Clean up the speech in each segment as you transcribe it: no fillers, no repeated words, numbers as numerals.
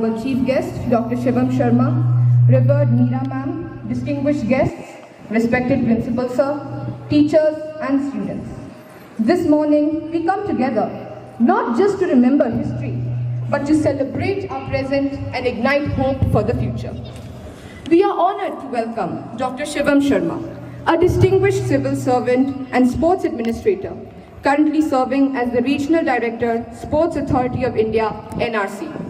Honorable Chief Guest, Dr. Shivam Sharma, Revered Meera Ma'am, distinguished guests, respected Principal Sir, teachers and students. This morning, we come together not just to remember history, but to celebrate our present and ignite hope for the future. We are honored to welcome Dr. Shivam Sharma, a distinguished civil servant and sports administrator, currently serving as the Regional Director, Sports Authority of India, NRC.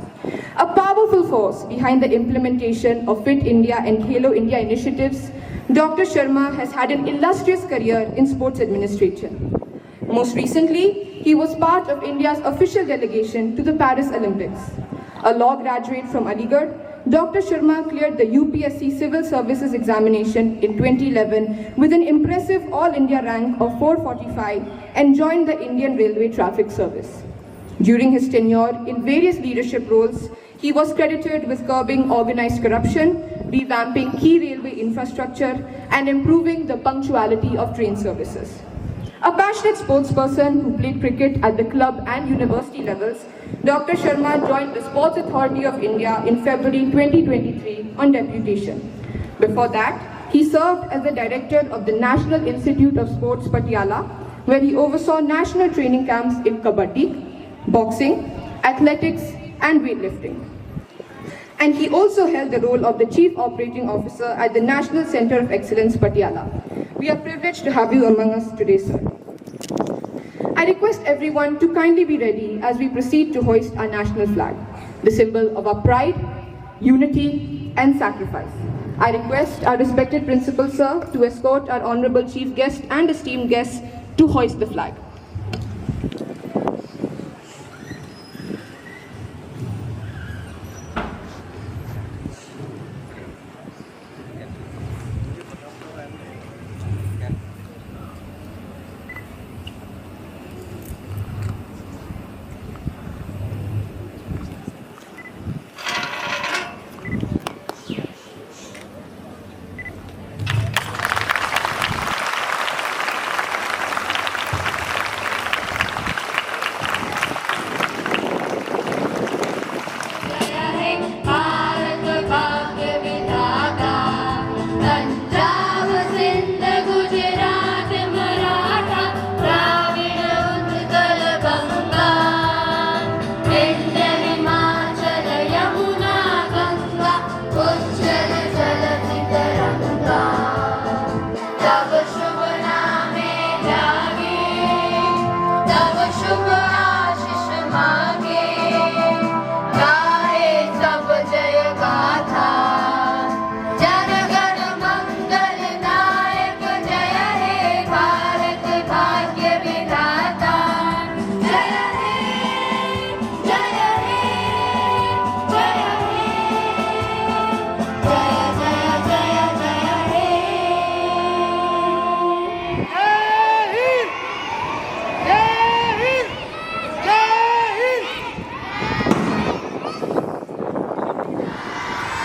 A powerful force behind the implementation of Fit India and Khelo India initiatives, Dr. Sharma has had an illustrious career in sports administration. Most recently, he was part of India's official delegation to the Paris Olympics. A law graduate from Aligarh, Dr. Sharma cleared the UPSC Civil Services examination in 2011 with an impressive All India rank of 445 and joined the Indian Railway Traffic Service. During his tenure in various leadership roles, he was credited with curbing organized corruption, revamping key railway infrastructure, and improving the punctuality of train services. A passionate sportsperson who played cricket at the club and university levels, Dr. Sharma joined the Sports Authority of India in February 2023 on deputation. Before that, he served as the director of the National Institute of Sports Patiala, where he oversaw national training camps in kabaddi, boxing, athletics, and weightlifting. And he also held the role of the Chief Operating Officer at the National Center of Excellence, Patiala. We are privileged to have you among us today, sir. I request everyone to kindly be ready as we proceed to hoist our national flag, the symbol of our pride, unity, and sacrifice. I request our respected Principal, sir, to escort our Honorable Chief Guest and esteemed guests to hoist the flag.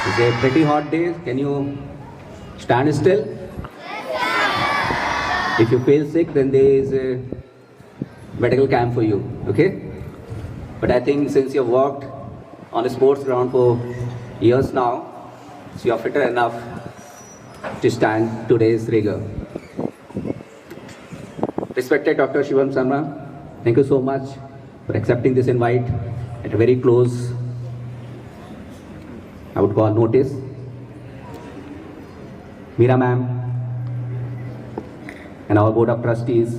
It's a pretty hot day. Can you stand still? If you feel sick, then there is a medical camp for you, okay? But I think since you've worked on a sports ground for years now, so you're fitter enough to stand today's rigor. Respected Dr. Shivam Sharma, thank you so much for accepting this invite at a very close, I would call, notice. Meera ma'am and our board of trustees,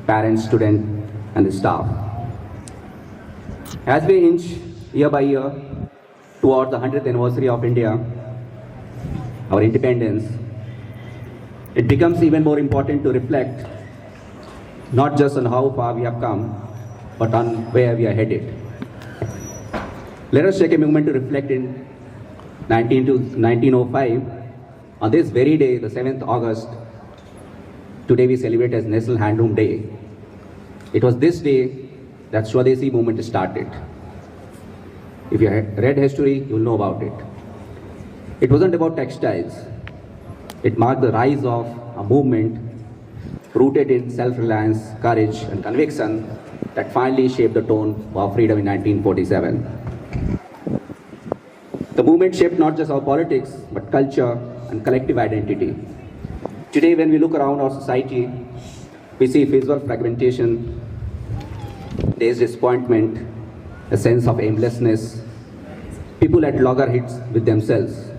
parents, students, and the staff. As we inch year by year towards the 100th anniversary of India, our independence, it becomes even more important to reflect not just on how far we have come, but on where we are headed. Let us take a moment to reflect in 1905. On this very day, the 7th August, today we celebrate as National Handloom Day. It was this day that Swadeshi movement started. If you have read history, you'll know about it. It wasn't about textiles. It marked the rise of a movement rooted in self-reliance, courage, and conviction that finally shaped the tone for freedom in 1947. The movement shaped not just our politics, but culture and collective identity. Today, when we look around our society, we see visual fragmentation, there is disappointment, a sense of aimlessness, people at loggerheads with themselves.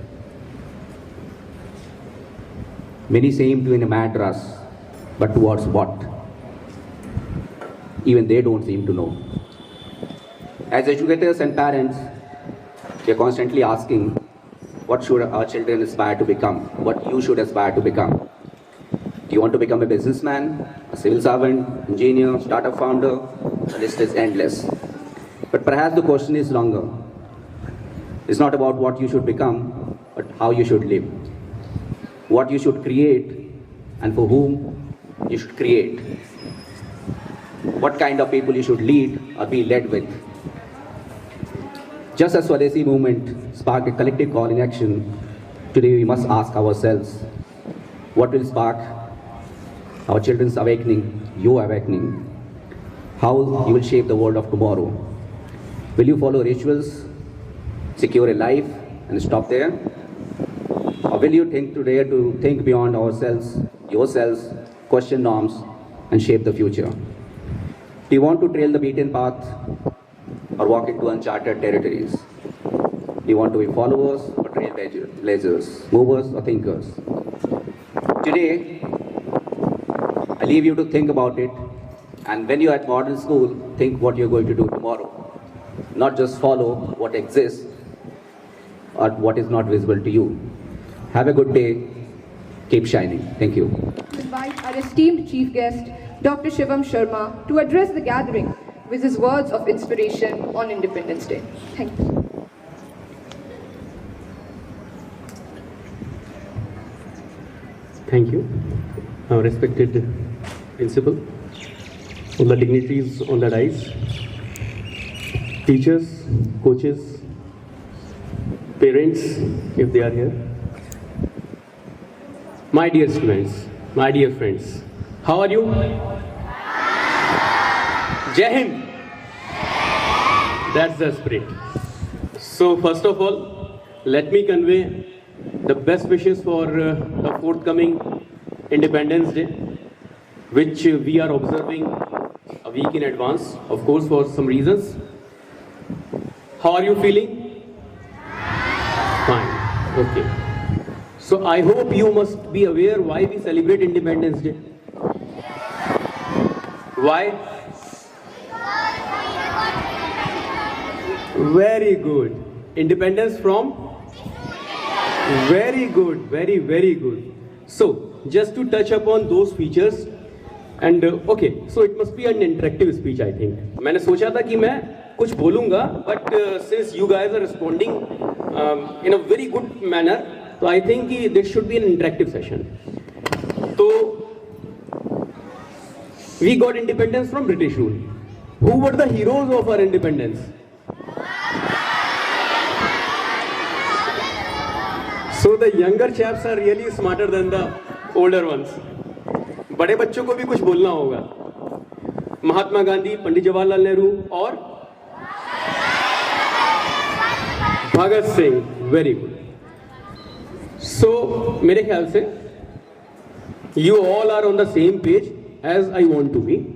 Many seem to be in a mad rush, but towards what? Even they don't seem to know. As educators and parents, we are constantly asking, what should our children aspire to become? What you should aspire to become? Do you want to become a businessman, a civil servant, engineer, startup founder? The list is endless. But perhaps the question is longer. It's not about what you should become, but how you should live. What you should create, and for whom you should create. What kind of people you should lead or be led with. Just as Swadesi movement sparked a collective call in action, today we must ask ourselves, what will spark our children's awakening, your awakening? How you will shape the world of tomorrow? Will you follow rituals, secure a life, and stop there? Or will you think today to think beyond ourselves, yourselves, question norms, and shape the future? Do you want to trail the beaten path or walk into uncharted territories? Do you want to be followers or trailblazers, movers or thinkers? Today, I leave you to think about it, and when you're at modern school, think what you're going to do tomorrow. Not just follow what exists or what is not visible to you. Have a good day. Keep shining. Thank you. Invite our esteemed chief guest, Dr. Shivam Sharma, to address the gathering with his words of inspiration on Independence Day. Thank you. Thank you. Our respected principal, all the dignitaries on the dais, teachers, coaches, parents, if they are here, my dear students, my dear friends, how are you? Jai Hind! That's the spirit. So first of all, let me convey the best wishes for the forthcoming Independence Day, which we are observing a week in advance, of course, for some reasons. How are you feeling? Fine. Okay. So I hope you must be aware why we celebrate Independence Day. Why? Very good. Independence from? Very good. Very, very good. So, just to touch upon those features, and okay, so it must be an interactive speech, I think. मैंने सोचा था कि मैं कुछ बोलूँगा, but since you guys are responding in a very good manner, so I think this should be an interactive session. So, we got independence from British rule. Who were the heroes of our independence? So the younger chaps are really smarter than the older ones. बड़े बच्चों को भी कुछ बोलना होगा. महात्मा गांधी, पंडित जवाहरलाल नेहरू और Bhagat Singh. Very good. So मेरे ख्याल से you all are on the same page as I want to be.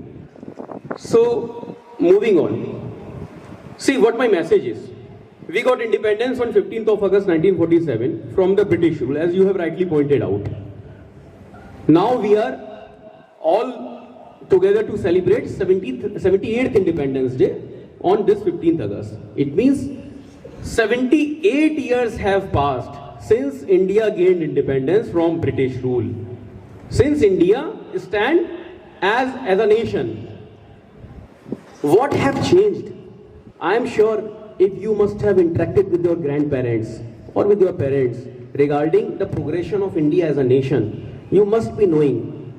So moving on. See what my message is. We got independence on 15th of August 1947 from the British rule, as you have rightly pointed out. Now we are all together to celebrate 78th Independence Day on this 15th August. It means 78 years have passed since India gained independence from British rule. Since India stands as a nation. What have changed? I am sure if you must have interacted with your grandparents or with your parents regarding the progression of India as a nation, you must be knowing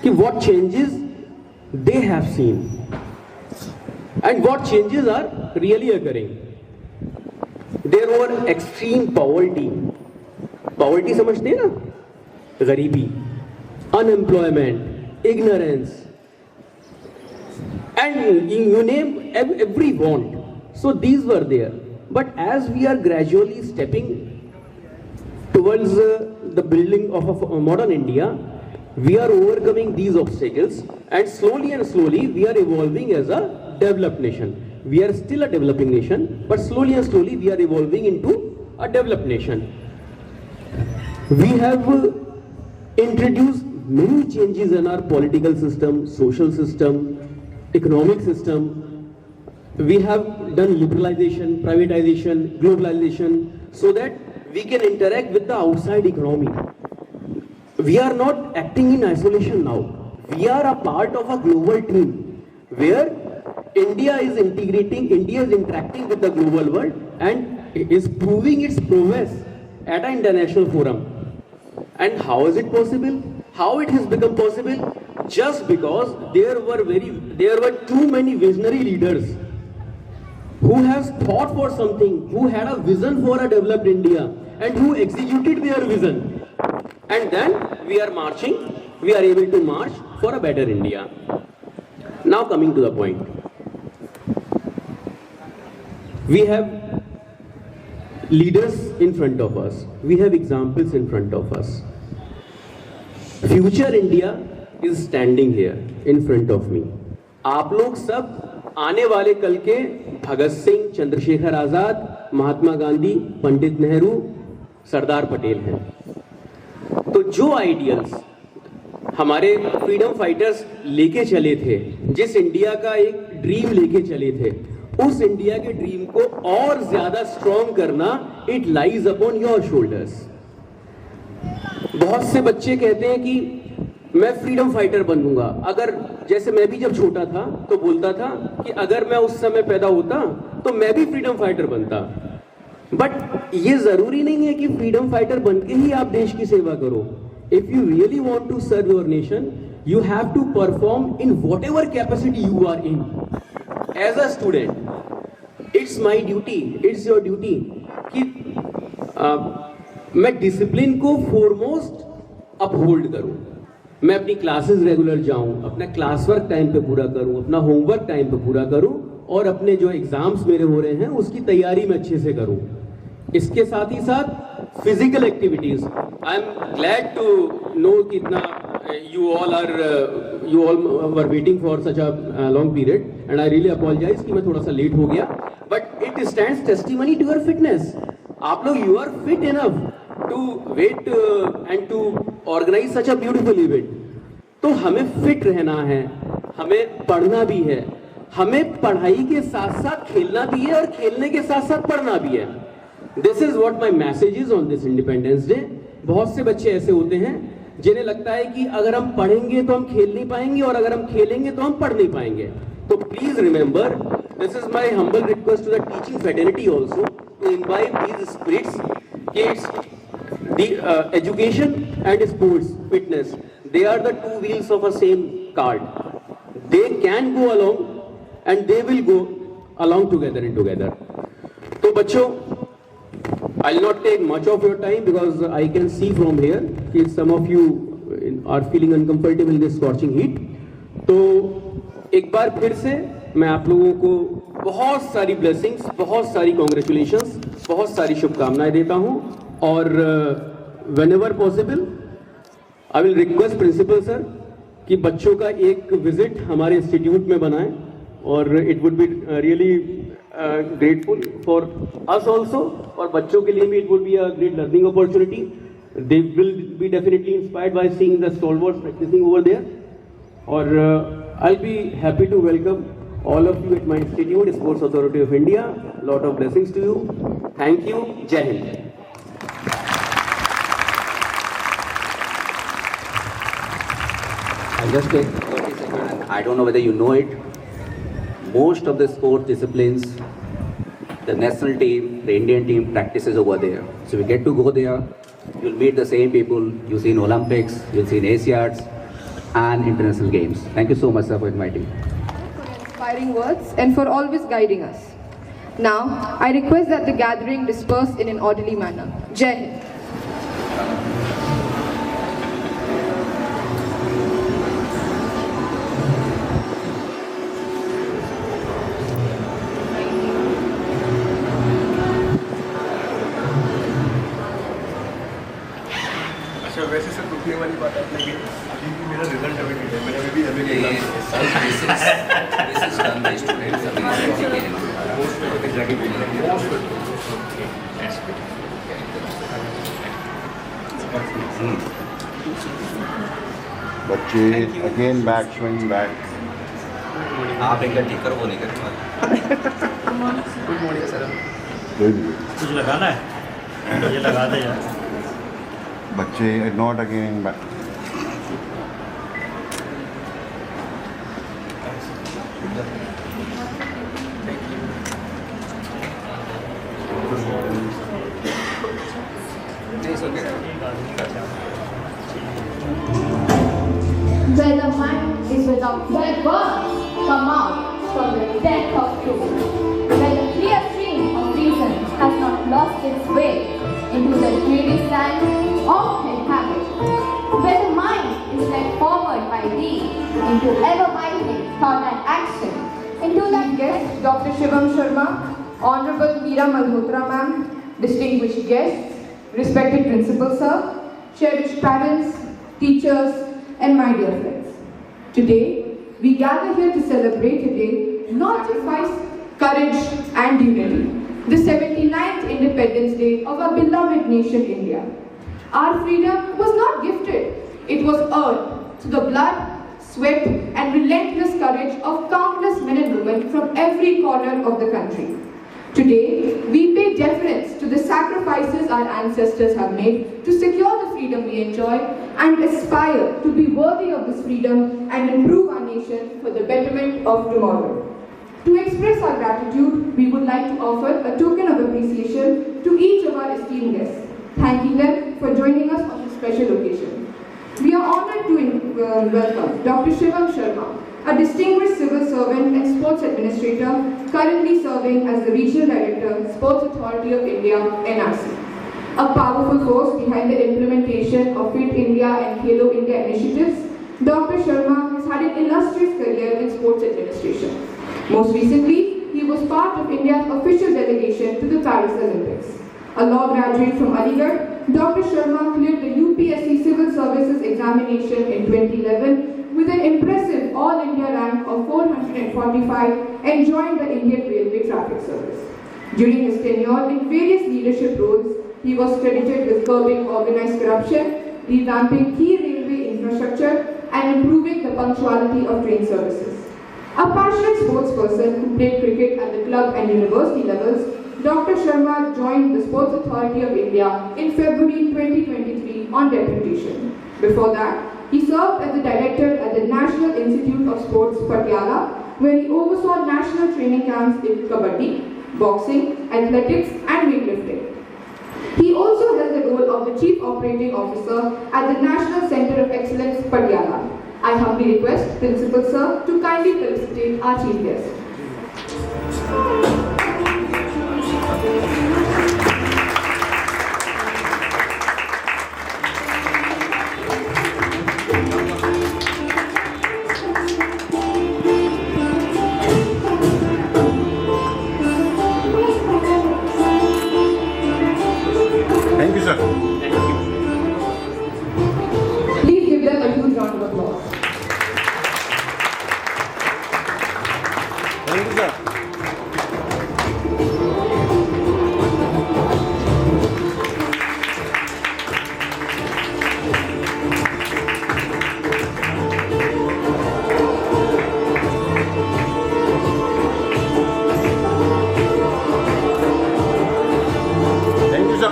what changes they have seen and what changes are really occurring. There were extreme poverty. Poverty समझते हैं ना? गरीबी, unemployment, ignorance, and you name every want. So these were there. But as we are gradually stepping towards the building of a modern India, we are overcoming these obstacles, and slowly we are evolving as a developed nation. We are still a developing nation, but slowly we are evolving into a developed nation. We have introduced many changes in our political system, social system, economic system. We have done liberalization, privatization, globalization, so that we can interact with the outside economy. We are not acting in isolation now. We are a part of a global team where India is interacting with the global world and is proving its prowess at an international forum. And how is it possible? How it has become possible? Just because there were too many visionary leaders who has thought for something, who had a vision for a developed India, and who executed their vision. And then we are able to march for a better India. Now coming to the point. We have leaders in front of us. We have examples in front of us. Future India is standing here in front of me. आप लोग सब आने वाले कल के भगत सिंह, चंद्रशेखर आजाद, महात्मा गांधी, पंडित नेहरू, सरदार पटेल हैं। तो जो आइडियल्स हमारे फ्रीडम फाइटर्स लेके चले थे, जिस इंडिया का एक ड्रीम लेके चले थे, उस इंडिया के ड्रीम को और ज्यादा स्ट्रॉन्ग करना, it lies upon your shoulders. बहुत से बच्चे कहते हैं कि मैं फ्रीडम फाइटर बनूंगा। अगर जैसे मैं भी जब छोटा था तो बोलता था कि अगर मैं उस समय पैदा होता तो मैं भी फ्रीडम फाइटर बनता। बट ये जरूरी नहीं है कि फ्रीडम फाइटर बनके ही आप देश की सेवा करो। If you really want to serve your nation, you have to perform in whatever capacity you are in. As a student, it's my duty, it's your duty कि मैं डिसिप्लिन को foremost uphold करूं। मैं अपनी classes regular जाऊं, अपना class work time पे पूरा करूं, अपना होमवर्क टाइम पे पूरा करूं, और अपने जो एग्जाम्स मेरे हो रहे हैं उसकी तैयारी में अच्छे से करूं। इसके साथ ही साथ physical activities, I am glad to know कि इतना you all were waiting for such a long period, and I really apologize कि मैं थोड़ा सा लेट हो गया, but it stands testimony to your fitness. आप लोग you are fit enough to wait and to organize such a beautiful event. तो हमें फिट रहना है, हमें पढ़ना भी है, हमें पढ़ाई के साथ साथ खेलना भी है और खेलने के साथ साथ पढ़ना भी है। This is what my message is on this Independence Day. बहुत से बच्चे ऐसे होते हैं जिन्हें लगता है कि अगर हम पढ़ेंगे तो हम खेल नहीं पाएंगे और अगर हम खेलेंगे तो हम पढ़ नहीं पाएंगे। तो please remember, this is my humble request to the teaching fraternity also to imbibe these spirits कि it's the education and sports fitness, they are the two wheels of a same card. They can go along and they will go along together in together. तो बच्चों, I'll not take much of your time because I can see from here that some of you are feeling uncomfortable in this scorching heat. तो एक बार फिर से मैं आप लोगों को बहुत सारी blessings, बहुत सारी congratulations, बहुत सारी शुभकामनाएं देता हूं, और whenever possible I will request principal sir कि बच्चों का एक visit हमारे इंस्टीट्यूट में बनाएं, और it would be really grateful for us also, और बच्चों के लिए भी it would be a great learning opportunity. They will be definitely inspired by seeing the stalwarts practicing over there, or I'll be happy to welcome all of you at my institute, Sports Authority of India. Lot of blessings to you. Thank you. Jai Hind. I'll just take 30 seconds. I don't know whether you know it. Most of the sport disciplines, the national team, the Indian team practices over there. So we get to go there. You'll meet the same people you see in Olympics, you'll see in Asiads and international games. Thank you so much, sir, for inviting. For inspiring words and for always guiding us. Now, I request that the gathering disperse in an orderly manner. Jai Hind. दुखने वाली बात है कि अभी भी मेरा result अभी नहीं है, मैंने अभी भी अभी नहीं बच्चे अगेन बैक स्विंग बैक आप एक ठीक करो, वो नहीं करते। Good morning sir. कुछ लगाना है, ये लगा दे यार। बच्चे not again back Where the mind is without where words come out from the depth of truth, where the clear stream of reason has not lost its way into the dreary sand of habit, where the mind is led forward by thee into ever-widening thought and action, into that Guest Dr. Shivam Sharma, Honorable Meera Malhotra ma'am, distinguished guests, respected principal sir, cherished parents, teachers, and my dear friends. Today, we gather here to celebrate a day not just by courage and unity, the 79th Independence Day of our beloved nation India. Our freedom was not gifted, it was earned through the blood, sweat, and relentless courage of countless men and women from every corner of the country. Today, we pay deference to the sacrifices our ancestors have made to secure the freedom we enjoy and aspire to be worthy of this freedom and improve our nation for the betterment of tomorrow. To express our gratitude, we would like to offer a token of appreciation to each of our esteemed guests, thanking them for joining us on this special occasion. We are honored to welcome Dr. Shivam Sharma, a distinguished civil servant and sports administrator currently serving as the Regional Director, Sports Authority of India, NRC. A powerful force behind the implementation of Fit India and Khelo India initiatives, Dr. Sharma has had an illustrious career in sports administration. Most recently, he was part of India's official delegation to the Paris Olympics. A law graduate from Aligarh, Dr. Sharma cleared the UPSC Civil Services examination in 2011 with an impressive All India rank of 445 and joined the Indian Railway Traffic Service. During his tenure in various leadership roles, he was credited with curbing organized corruption, revamping key railway infrastructure, and improving the punctuality of train services. A passionate sports person who played cricket at the club and university levels, Dr. Sharma joined the Sports Authority of India in February 2023 on deputation. Before that, he served as the director at the National Institute of Sports, Patiala, where he oversaw national training camps in kabaddi, boxing, athletics, and weightlifting. He also held the role of the Chief Operating Officer at the National Centre of Excellence, Patiala. I humbly request Principal Sir to kindly felicitate our Chief Guest. Thank you, sir. Please give them a huge round of applause. Thank you, sir. Thank you, sir.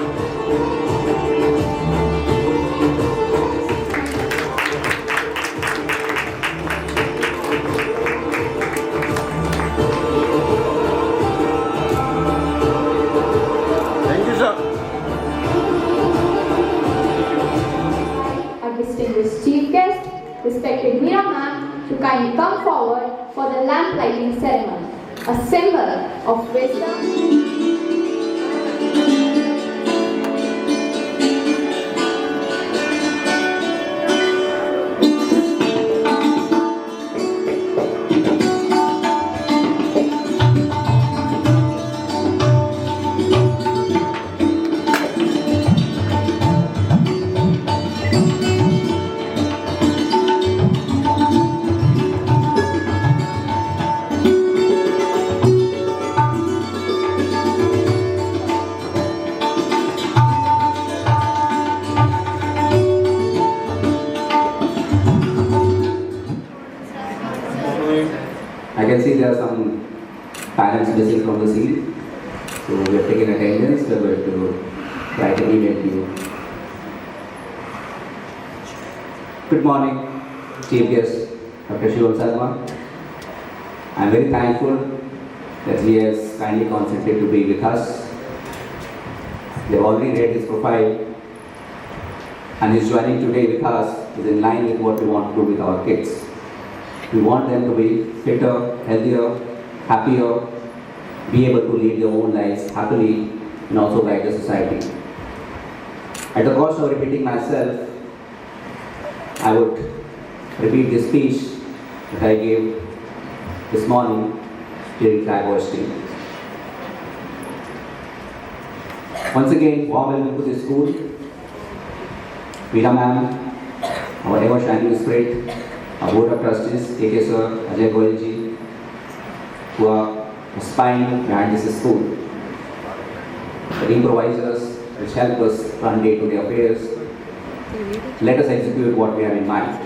Thank you, sir. our distinguished chief guest, respected Meera ma'am, to kindly come forward for the lamp lighting ceremony, a symbol of wisdom. can see there are some parents missing from the scene. So we have taken attendance. We are going to write an email to you. Good morning, Chief Guest, Dr. Shivam Sarma. I am very thankful that he has kindly consented to be with us. They have already read his profile, and his joining today with us is in line with what we want to do with our kids. We want them to be fitter, healthier, happier, be able to lead their own lives happily, and also guide the society. At the cost of repeating myself, I would repeat the speech that I gave this morning during flag hoisting. Once again, warm welcome to the school. Meera ma'am, our ever shining spirit, our board of trustees, A.K. sir, Ajay Goyal ji, who are the spine behind this school. The improvisers which help us run day-to-day affairs. Let us execute what we have in mind.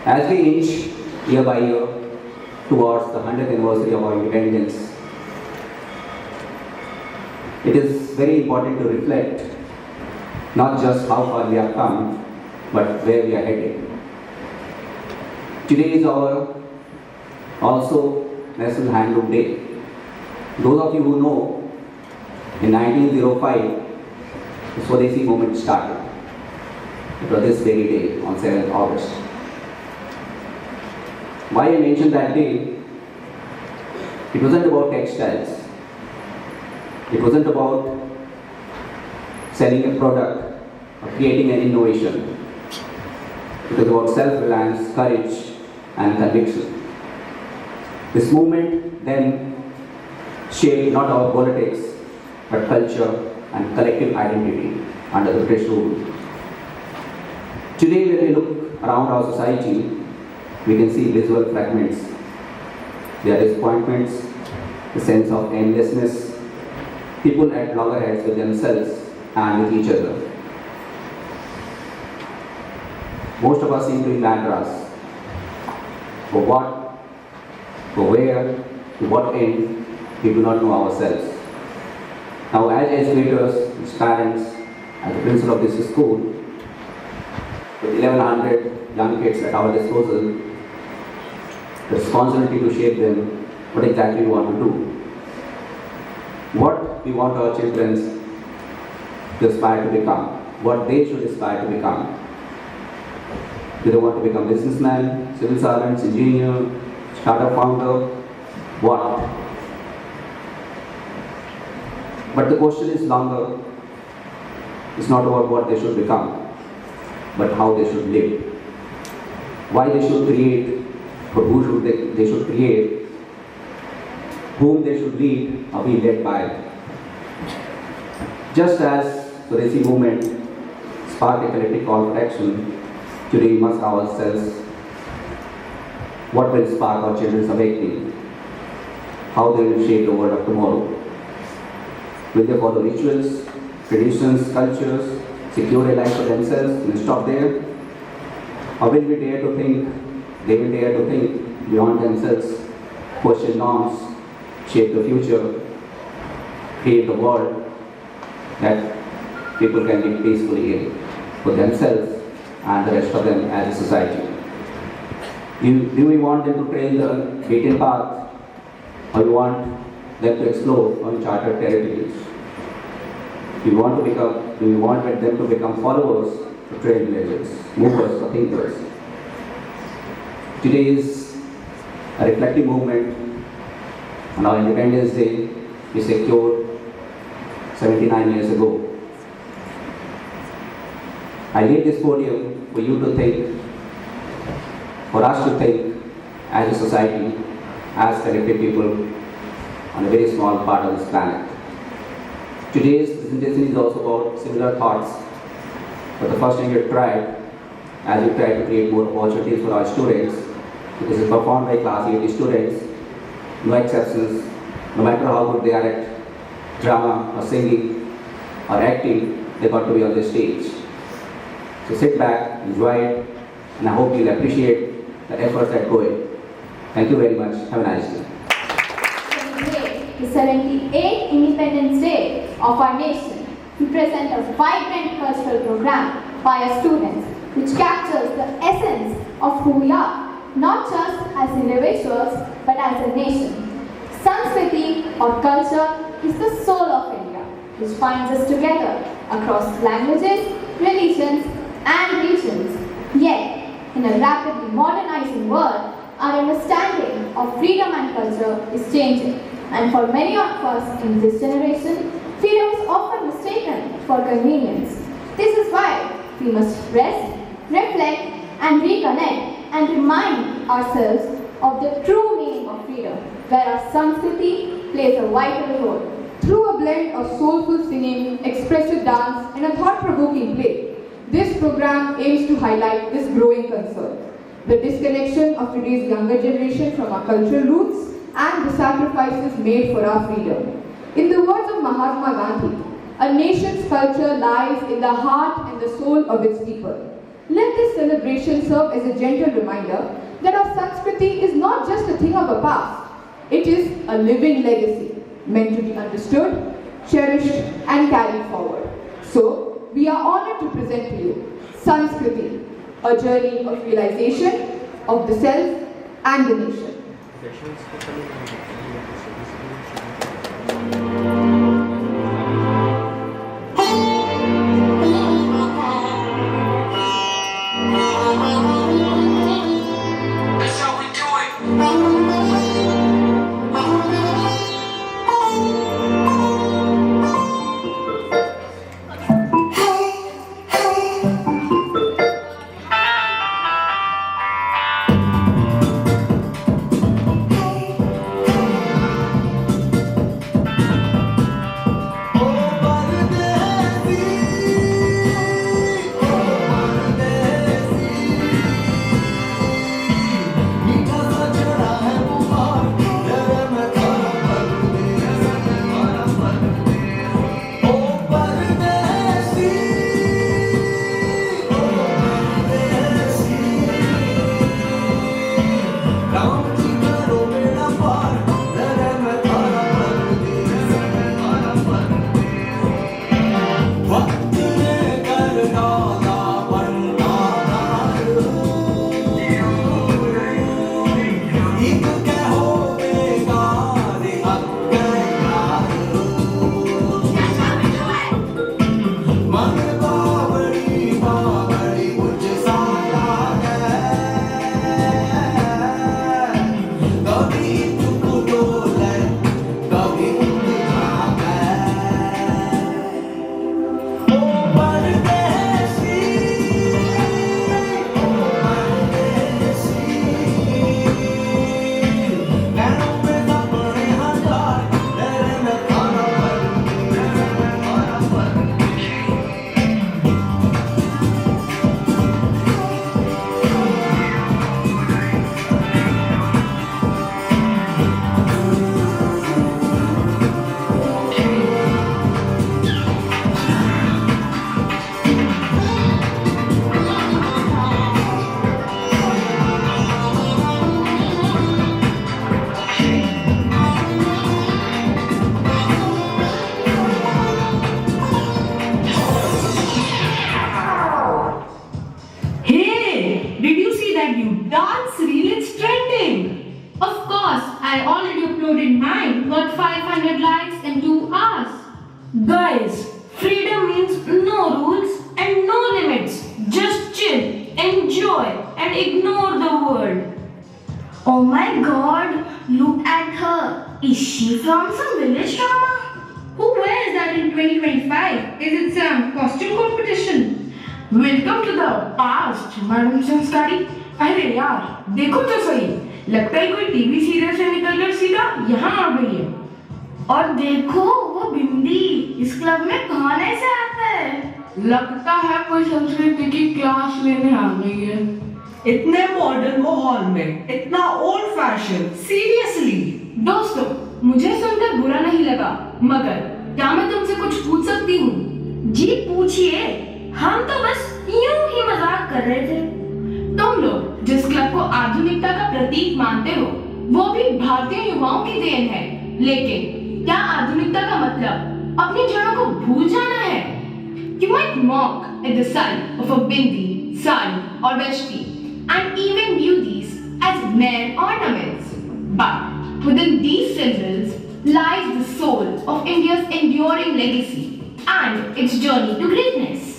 As we inch year by year towards the 100th anniversary of our independence, it is very important to reflect not just how far we have come, but where we are headed. Today is our also National Handloom Day. Those of you who know, in 1905, the Swadeshi movement started. It was this very day, on 7th August. Why I mentioned that day? It wasn't about textiles. It wasn't about selling a product or creating an innovation. It was about self-reliance, courage, and conviction. This movement then shaped not our politics, but culture and collective identity under the British rule. Today, when we look around our society, we can see visual fragments. There are disappointments, the sense of aimlessness, people at loggerheads with themselves and with each other. Most of us seem to be mantras. For what, for where, to what end, we do not know ourselves. Now, as educators, as parents, as the principal of this school, with 1100 young kids at our disposal, the responsibility to shape them what exactly we want to do. What we want our children to aspire to become, what they should aspire to become. Do they want to become businessmen, civil servants, engineer, startup founder, what? But the question is longer. It's not about what they should become, but how they should live. Why they should create, or who should they should create, whom they should lead or be led by. Just as the Swadeshi movement sparked a collective call for action, today we must ask ourselves, what will spark our children's awakening? How they will shape the world of tomorrow? Will they follow rituals, traditions, cultures, secure a life for themselves and stop there? Or will we dare to think, they will dare to think beyond themselves, question norms, shape the future, create a world that people can live peacefully in for themselves and the rest of them as a society? Do we want them to trail the beaten path, or we want them to explore uncharted territories? Do we want them to become followers or trailblazers, movers or thinkers? Today is a reflective movement. On our Independence Day, we secured 79 years ago. I leave this podium for you to think, for us to think as a society, as collective people on a very small part of this planet. Today's presentation is also about similar thoughts, but the first thing we tried, as we try to create more opportunities for our students, this is performed by class 80 students, no exceptions, no matter how good they are at drama or singing or acting, they got to be on the stage. So sit back, enjoy it, and I hope you'll appreciate the efforts that go in. Thank you very much. Have a nice day. Celebrate the 78th Independence Day of our nation, we present a vibrant cultural program by our students which captures the essence of who we are, not just as individuals but as a nation. Sanskriti or culture is the soul of India, which binds us together across languages, religions, and regions. Yet, in a rapidly modernizing world, our understanding of freedom and culture is changing. And for many of us in this generation, freedom is often mistaken for convenience. This is why we must rest, reflect, and reconnect and remind ourselves of the true meaning of freedom, where our Sanskriti plays a vital role. Through a blend of soulful singing, expressive dance, and a thought-provoking play, this program aims to highlight this growing concern, the disconnection of today's younger generation from our cultural roots and the sacrifices made for our freedom. In the words of Mahatma Gandhi, a nation's culture lies in the heart and the soul of its people. Let this celebration serve as a gentle reminder that our Sanskriti is not just a thing of the past, it is a living legacy, meant to be understood, cherished, and carried forward. So, we are honored to present to you Sanskriti, a journey of realization of the self and the nation. Dance reel, it's trending. Of course, I already uploaded mine, got 500 likes in 2 hours. Guys, freedom means no rules and no limits. Just chill, enjoy, and ignore the world. Oh my god, look at her. Is she from some village drama? Who wears that in 2025? Is it some costume competition? Welcome to the past, madam संस्कारी. अरे यार, देखो तो सही, लगता है कोई TV serial से निकलकर सीधा यहाँ आ गई है. और देखो वो बिंदी इस क्लब में खाने से आता है. लगता है कोई संस्कृति की क्लास लेने आ गई है. इतने मॉडर्न माहौल में इतना ओल्ड फैशन, सीरियसली. दोस्तों, मुझे सुनकर बुरा नहीं लगा, मगर क्या मैं तुमसे कुछ पूछ सकती हूँ? जी पूछिए, हम तो बस यूं ही मजाक कर रहे थे. तुम लोग जिस क्लब को आधुनिकता का प्रतीक मानते हो, वो भी भारतीय युवाओं की देन है। लेकिन क्या आधुनिकता का मतलब अपनी जड़ों को भूल जाना है? You might mock at the sight of a bindi, sari or veshti and even view these as mere ornaments. But within these symbols lies the soul of India's enduring legacy and its journey to greatness.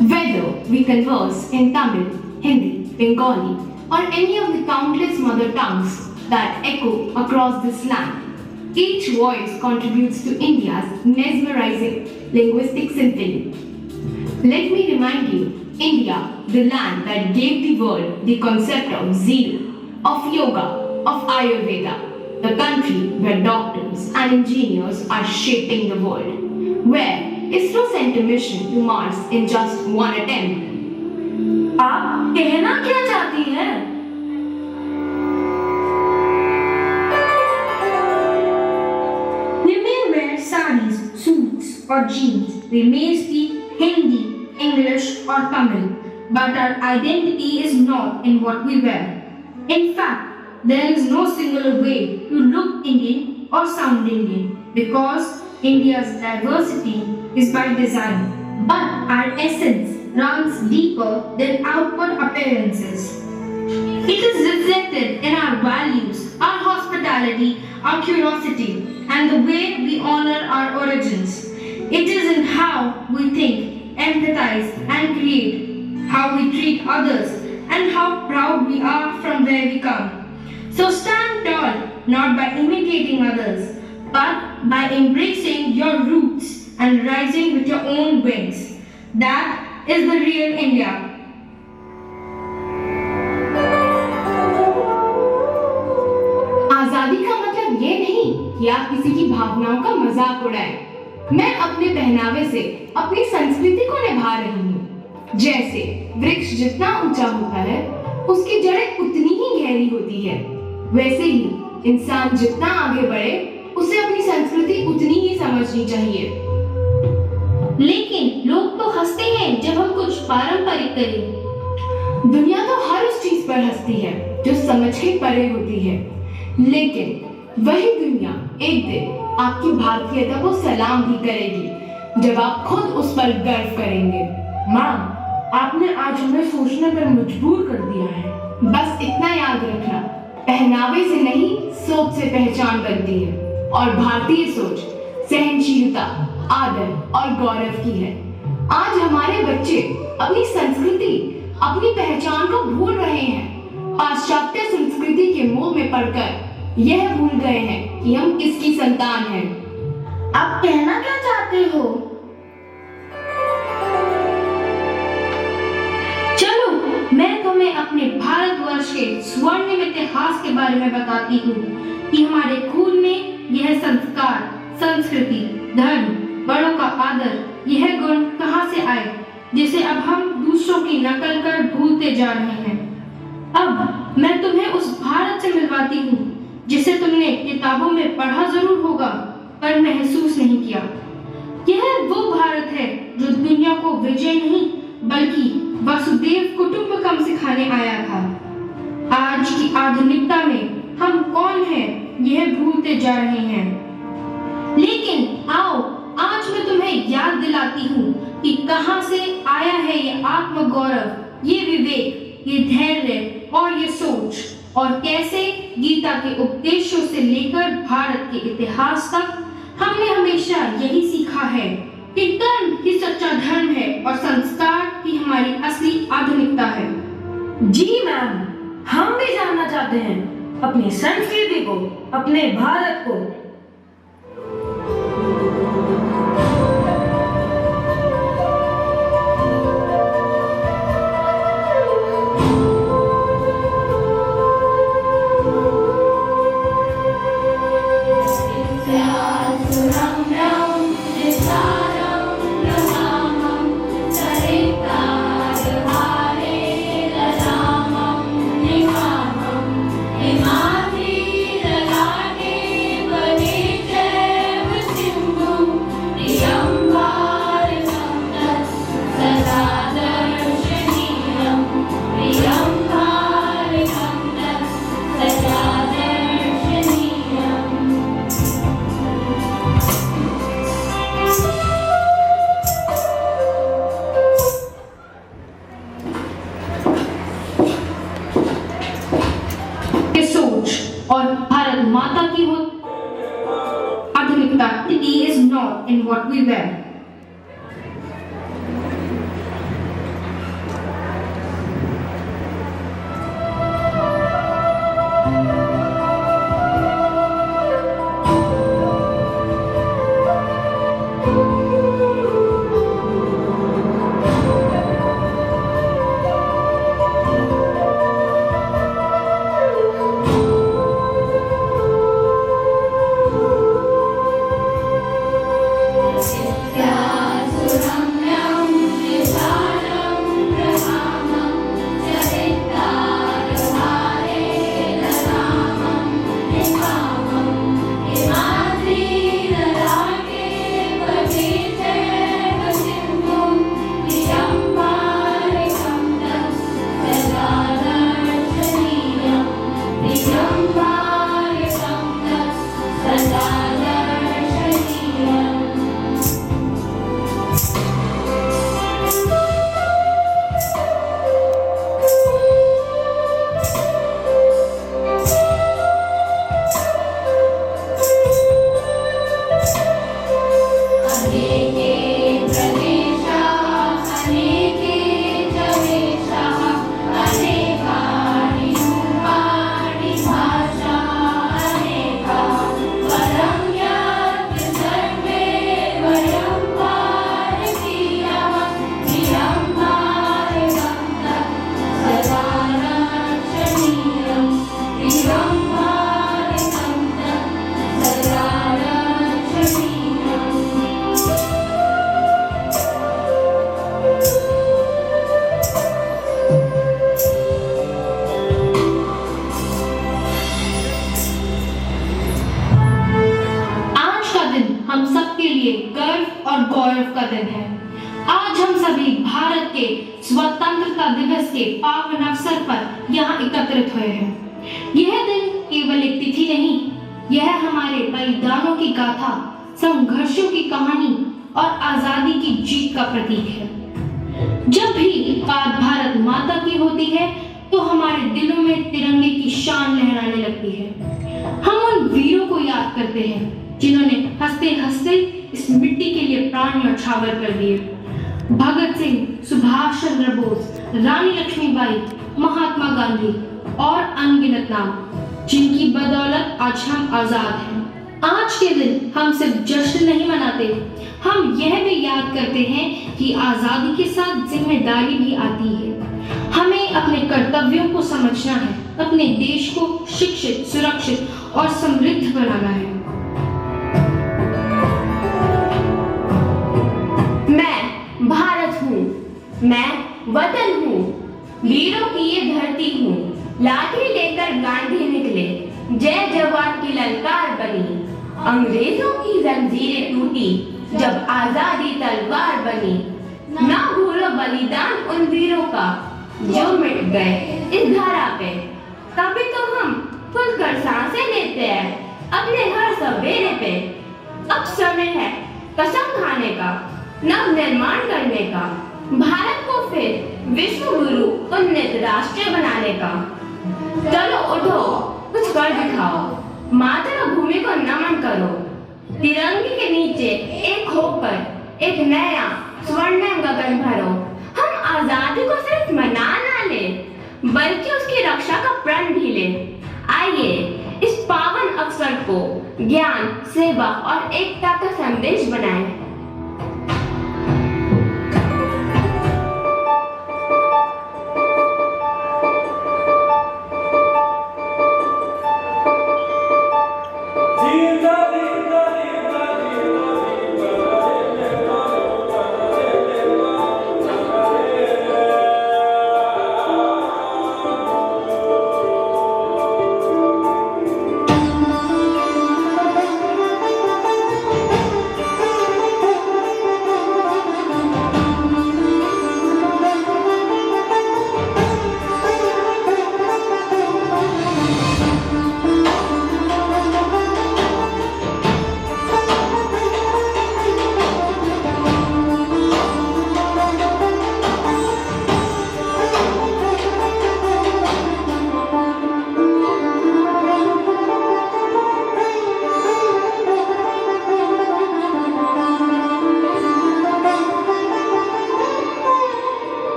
Whether we converse in Tamil, Hindi, Bengali, or any of the countless mother tongues that echo across this land, each voice contributes to India's mesmerizing linguistic symphony. Let me remind you, India, the land that gave the world the concept of zero, of yoga, of Ayurveda, the country where doctors and engineers are shaping the world, where ISRO sent a mission to Mars in just one attempt. आप कहना क्या चाहती हैं? We may wear saris, suits or jeans. We may speak Hindi, English or Tamil, but our identity is not in what we wear. In fact, there is no singular way to look Indian or sound Indian because India's diversity is by design, but our essence runs deeper than outward appearances. It is reflected in our values, our hospitality, our curiosity, and the way we honor our origins. It is in how we think, empathize, and create, how we treat others, and how proud we are from where we come. So stand tall, not by imitating others, but by embracing your roots and rising with your own wings. That is the real India. आजादी का मतलब ये नहीं कि आप किसी की भावनाओं का मजाक उड़ाएं। मैं अपने पहनावे से अपनी संस्कृति को निभा रही हूँ। जैसे वृक्ष जितना ऊंचा होता है, उसकी जड़ें उतनी ही गहरी होती है। वैसे ही इंसान जितना आगे बढ़े, उसे अपनी संस्कृति उतनी ही समझनी चाहिए। लेकिन लोग तो हंसते हैं जब हम कुछ पारंपरिक करें। दुनिया तो हर उस चीज पर हंसती है जो समझ के परे होती है, लेकिन वही दुनिया एक दिन आपकी भारतीयता को सलाम भी करेगी जब आप खुद उस पर गर्व करेंगे। माँ, आपने आज हमें सोचने पर मजबूर कर दिया है। बस इतना याद रखना, पहनावे से नहीं सोच से पहचान बनती है, और भारतीय सोच सहनशीलता, आदर और गौरव की है। आज हमारे बच्चे अपनी संस्कृति, अपनी पहचान को भूल रहे हैं। पाश्चात्य संस्कृति के मोह में पड़कर यह भूल गए हैं कि हम किसकी संतान हैं। आप कहना क्या चाहते हो? चलो, मैं तुम्हें अपने भारतवर्ष के स्वर्णिम इतिहास के बारे में बताती हूँ कि हमारे खून में यह संस्कार, संस्कृति, धर्म, बड़ों का आदर, यह गुण कहाँ से आए, जिसे अब हम दूसरों की नकल कर भूलते जा रहे हैं। अब मैं तुम्हें उस भारत से मिलवाती हूँ जिसे तुमने किताबों में पढ़ा जरूर होगा, पर महसूस नहीं किया। यह वो भारत है जो दुनिया को विजय नहीं बल्कि वसुदेव कुटुंबकम सिखाने आया था। आज की आधुनिकता में हम कौन हैं यह भूलते जा रहे हैं। लेकिन आओ, आज मैं तुम्हें याद दिलाती हूँ कि कहाँ से आया है ये आत्मगौरव, ये विवेक, ये धैर्य और ये सोच, और कैसे गीता के उपदेशों से लेकर भारत के इतिहास तक हमने हमेशा यही सीखा है कि कर्म ही सच्चा धर्म है और संस्कार ही हमारी असली आधुनिकता है। जी मैम, हम भी जानना चाहते हैं अपनी संस्कृति को, अपने भारत को। Himati, Radhate, proud in what we wear. और गौरव का दिन है। आज हम सभी भारत के स्वतंत्रता दिवस के पावन अवसर पर यहाँ एकत्रित हुए हैं। यह दिन केवल एक तिथि नहीं, यह हमारे बलिदानों की गाथा, संघर्षों की कहानी और आजादी की जीत का प्रतीक है। जब भी बात भारत माता की होती है तो हमारे दिलों में तिरंगे की शान लहराने लगती है। हम उन वीरों को याद करते हैं जिन्होंने हंसते हंसते इस मिट्टी के लिए प्राण न्यौछावर कर दिए। भगत सिंह, सुभाष चंद्र बोस, रानी लक्ष्मीबाई, महात्मा गांधी और अनगिनत नाम, जिनकी बदौलत आज हम आजाद हैं। आज के दिन हम सिर्फ जश्न नहीं मनाते, हम यह भी याद करते हैं कि आजादी के साथ जिम्मेदारी भी आती है। हमें अपने कर्तव्यों को समझना है, अपने देश को शिक्षित, सुरक्षित और समृद्ध बनाना है। मैं भारत हूँ, मैं वतन हूँ, वीरों की ये धरती हूँ। लाठी लेकर गांधी निकले, जय जवान की ललकार बनी। अंग्रेजों की जंजीरें टूटी, जब आजादी तलवार बनी। ना भूलो बलिदान उन वीरों का जो मिट गए इस धरा पे। तभी तो हम खुलकर सांसें लेते हैं अपने हर सवेरे पे। अब समय है कसम खाने का, नव निर्माण करने का, भारत को फिर विश्व गुरु उन्नत राष्ट्र बनाने का। चलो उठो, कुछ कर दिखाओ, मातृभूमि को नमन करो। तिरंगे के नीचे एक होकर एक नया स्वर्णिम गगन भरो। हम आजादी को सिर्फ मना ना ले, बल्कि उसकी रक्षा का प्रण भी ले। आइए इस पावन अवसर को ज्ञान, सेवा और एकता का संदेश बनाएं।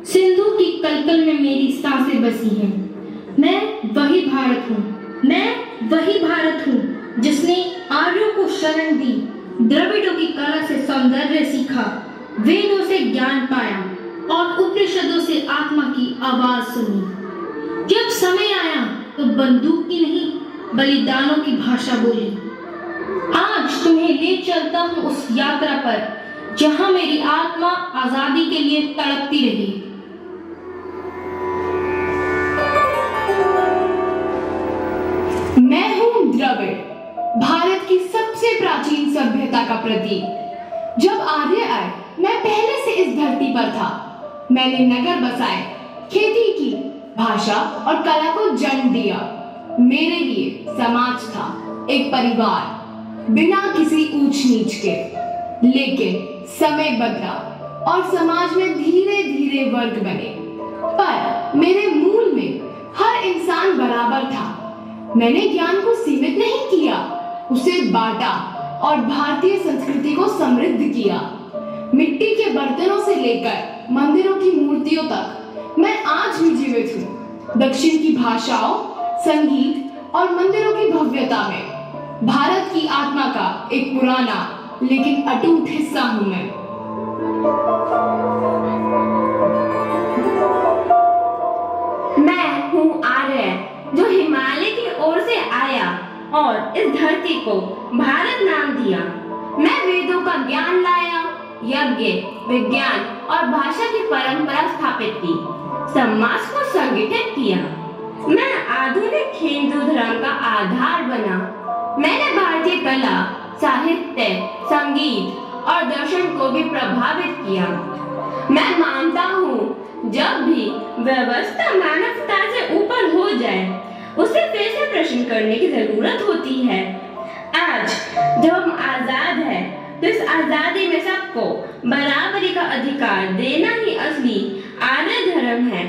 सिंधु की कलकल में मेरी सांसें बसी हैं। मैं वही भारत हूँ, मैं वही भारत हूँ जिसने आर्यों को शरण दी, द्रविड़ों की कला से सौंदर्य सीखा, वेदों से ज्ञान पाया और उपनिषदों से आत्मा की आवाज सुनी। जब समय आया तो बंदूक की नहीं बलिदानों की भाषा बोली। आज तुम्हें ले चलता हूँ उस यात्रा पर जहां मेरी आत्मा आजादी के लिए तड़पती रही। मैं हूँ द्रविड़, भारत की सबसे प्राचीन सभ्यता का प्रतीक। जब आर्य आए, मैं पहले से इस धरती पर था। मैंने नगर बसाए, खेती की, भाषा और कला को जन्म दिया। मेरे लिए समाज था एक परिवार, बिना किसी ऊंच नीच के। लेकिन समय बदला और समाज में धीरे धीरे वर्ग बने, पर मेरे मूल में हर इंसान बराबर था। मैंने ज्ञान को सीमित नहीं किया, उसे बांटा और भारतीय संस्कृति को समृद्ध किया। मिट्टी के बर्तनों से लेकर मंदिरों की मूर्तियों तक मैं आज भी जीवित हूँ। दक्षिण की भाषाओं, संगीत और मंदिरों की भव्यता में भारत की आत्मा का एक पुराना लेकिन अटूट हिस्सा हूँ मैं। मैं हूँ आर्य जो हिमालय की ओर से आया और इस धरती को भारत नाम दिया। मैं वेदों का ज्ञान लाया, यज्ञ, विज्ञान और भाषा की परंपरा स्थापित की, समाज को संगठित किया। मैं आधुनिक हिंदू धर्म का आधार बना। मैंने भारतीय कला, साहित्य, संगीत और दर्शन को भी प्रभावित किया। मैं मानता हूँ जब भी व्यवस्था मानवता से ऊपर हो जाए, उसे फिर से प्रश्न करने की जरूरत होती है। आज जब हम आजाद हैं, तो इस आजादी में सबको बराबरी का अधिकार देना ही असली आर्य धर्म है।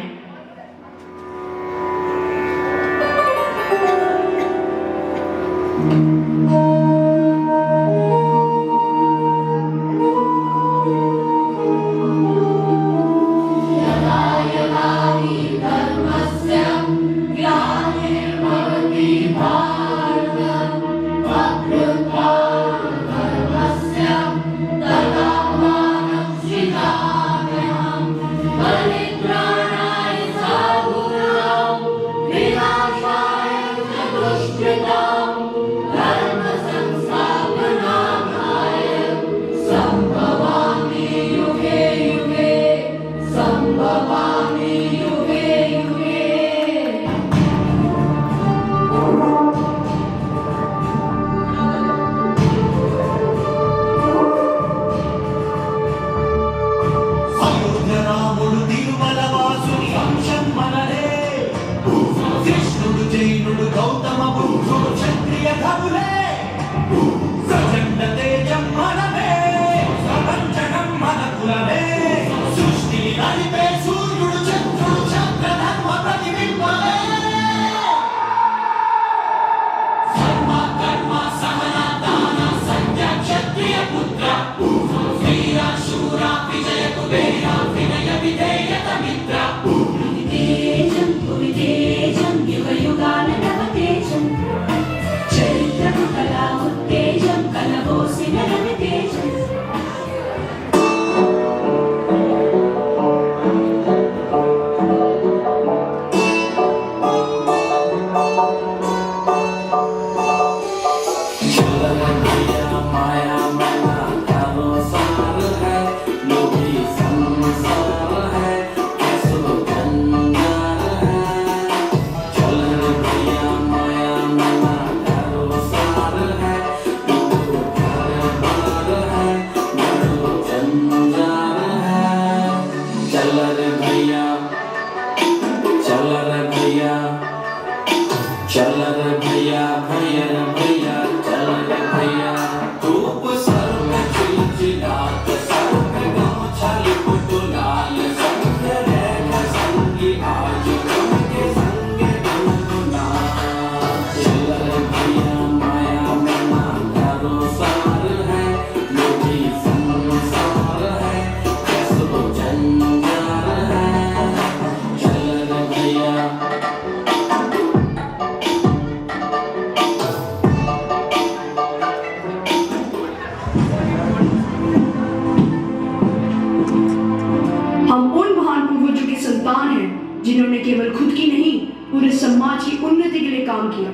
जवान हैं जिन्होंने केवल खुद की नहीं पूरे समाज की उन्नति के लिए काम किया,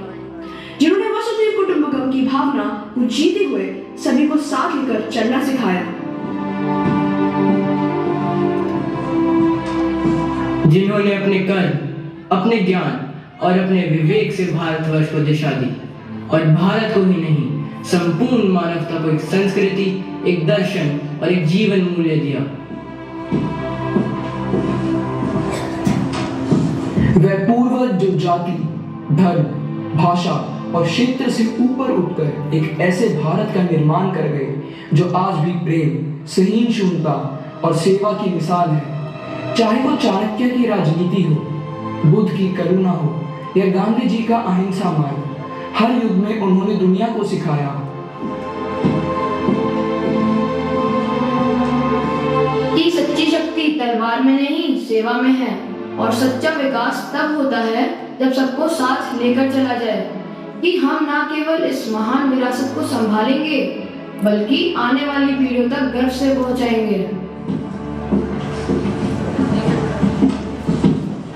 जिन्होंने वसुधैव कुटुंबकम की भावना को जीते हुए सभी को साथ लेकर चलना सिखाया, जिन्होंने अपने कर्म, अपने ज्ञान और अपने विवेक से भारतवर्ष को दिशा दी और भारत को ही नहीं संपूर्ण मानवता को एक संस्कृति, एक दर्शन और एक जीवन मूल्य दिया। वह पूर्वज जो जाति, धर्म, भाषा और क्षेत्र से ऊपर उठकर एक ऐसे भारत का निर्माण कर गए जो आज भी प्रेम, सहिष्णुता और सेवा की मिसाल है। चाहे वो चाणक्य की राजनीति हो, बुद्ध की करुणा हो या गांधी जी का अहिंसा मार्ग, हर युग में उन्होंने दुनिया को सिखाया। कि सच्ची शक्ति तलवार में नहीं सेवा में है और सच्चा विकास तब होता है जब सबको साथ लेकर चला जाए। कि हम ना केवल इस महान विरासत को संभालेंगे बल्कि आने वाली पीढ़ियों तक गर्व से पहुंचाएंगे।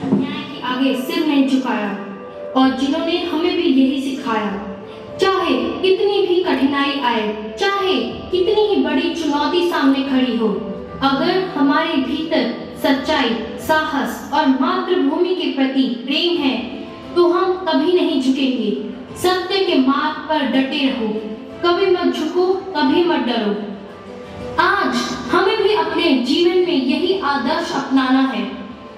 अन्याय के आगे सिर नहीं झुकाया और जिन्होंने हमें भी यही सिखाया, चाहे कितनी भी कठिनाई आए, चाहे कितनी ही बड़ी चुनौती सामने खड़ी हो, अगर हमारे भीतर सच्चाई, साहस और मातृभूमि के प्रति प्रेम है तो हम कभी नहीं झुकेंगे। सत्य के मार्ग पर डटे रहो, कभी मत झुको, कभी मत डरो। आज हमें भी अपने जीवन में यही आदर्श अपनाना है,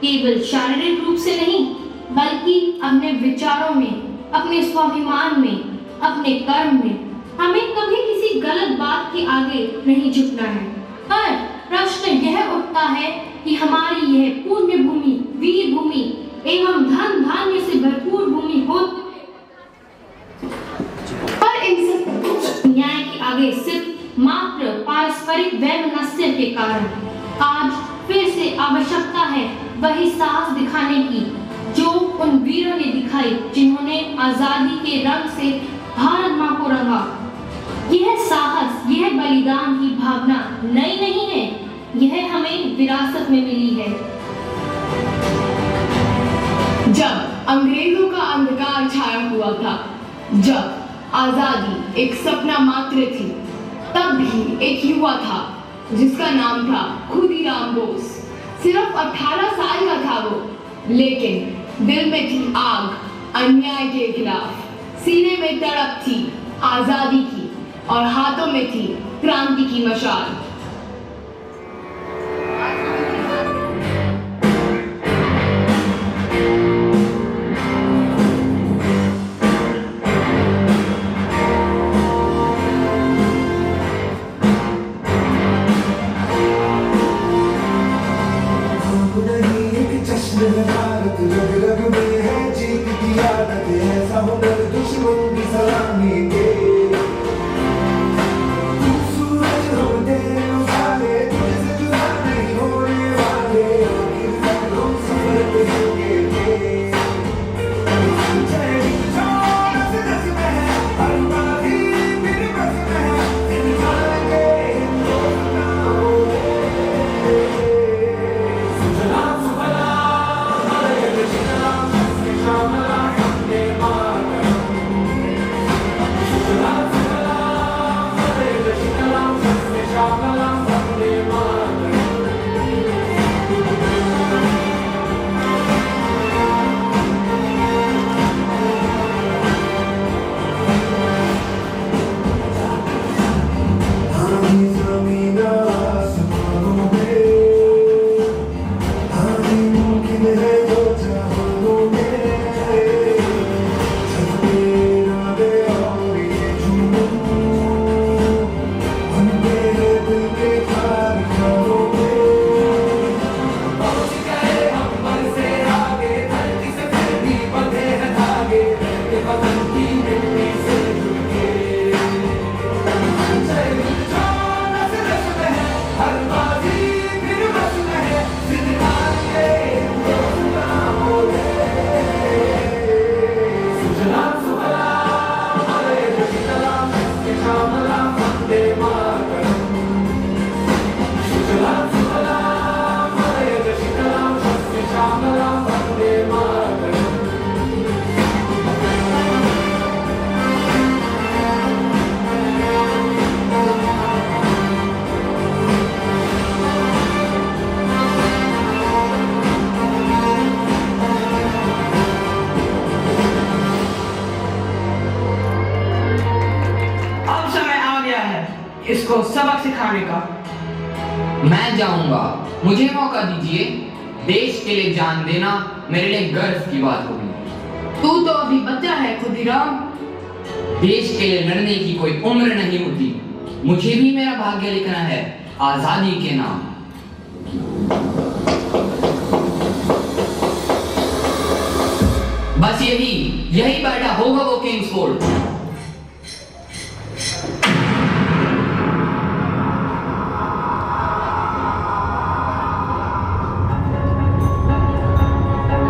केवल शारीरिक रूप से नहीं बल्कि अपने विचारों में, अपने स्वाभिमान में, अपने कर्म में। हमें कभी किसी गलत बात के आगे नहीं झुकना है। पर प्रश्न यह उठता है कि हमारी यह पुण्य भूमि, वीर भूमि एवं धन धान्य से भरपूर भूमि हो, पर इन सब न्याय के आगे सिर्फ मात्र पारस्परिक वैमनस्य के कारण आज फिर से आवश्यकता है वही साहस दिखाने की जो उन वीरों ने दिखाई जिन्होंने आजादी के रंग से भारत मां को रंगा। यह साहस, यह बलिदान की भावना नई नहीं है, यह हमें विरासत में मिली है। जब अंग्रेजों का अंधकार छाया हुआ था, जब आजादी एक सपना मात्र थी, तब भी एक युवा था जिसका नाम था खुदीराम बोस। सिर्फ 18 साल का था वो, लेकिन दिल में थी आग अन्याय के खिलाफ, सीने में तड़प थी आजादी की और हाथों में थी क्रांति की मशाल। उसको सबक सिखाने का। मैं जाऊंगा, मुझे मौका दीजिए। देश के लिए जान देना मेरे लिए गर्व की बात होगी। तू तो अभी बच्चा है खुदीराम। देश के लिए लड़ने की कोई उम्र नहीं होती। मुझे भी मेरा भाग्य लिखना है आजादी के नाम। बस यही बैठा होगा वो किंग्सफोर्ड।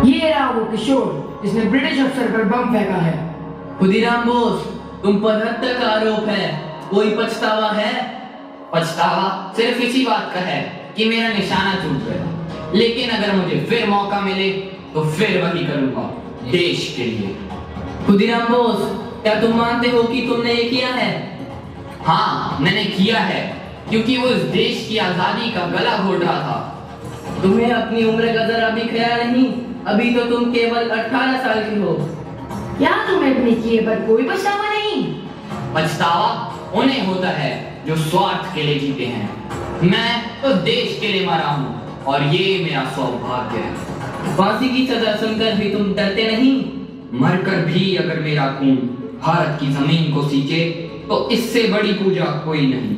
ये रहा वो किशोर जिसने ब्रिटिश अफसर पर बम फेंका है। खुदीराम बोस, तुम पर हद तक आरोप है, कोई पछतावा है? पछतावा सिर्फ इसी बात का है कि मेरा निशाना चूक गया, लेकिन अगर मुझे फिर मौका मिले तो फिर वही करूंगा देश के लिए। खुदीराम बोस, क्या तुम मानते हो कि तुमने ये किया है? हाँ, मैंने किया है, क्योंकि वो इस देश की आजादी का गला घोट रहा था। तुम्हें अपनी उम्र का जरा भी ख्याल नहीं? अभी तो तुम केवल 18 साल की हो। क्या तुम्हें अपने किए पर कोई पछतावा नहीं? पछतावा उन्हें होता है जो स्वार्थ के लिए जीते हैं। मैं तो देश के लिए मरा हूँ और ये मेरा सौभाग्य है। फांसी की सजा सुनकर भी तुम डरते नहीं? मरकर भी अगर मेरा खून भारत की जमीन को सींचे तो इससे बड़ी पूजा कोई नहीं।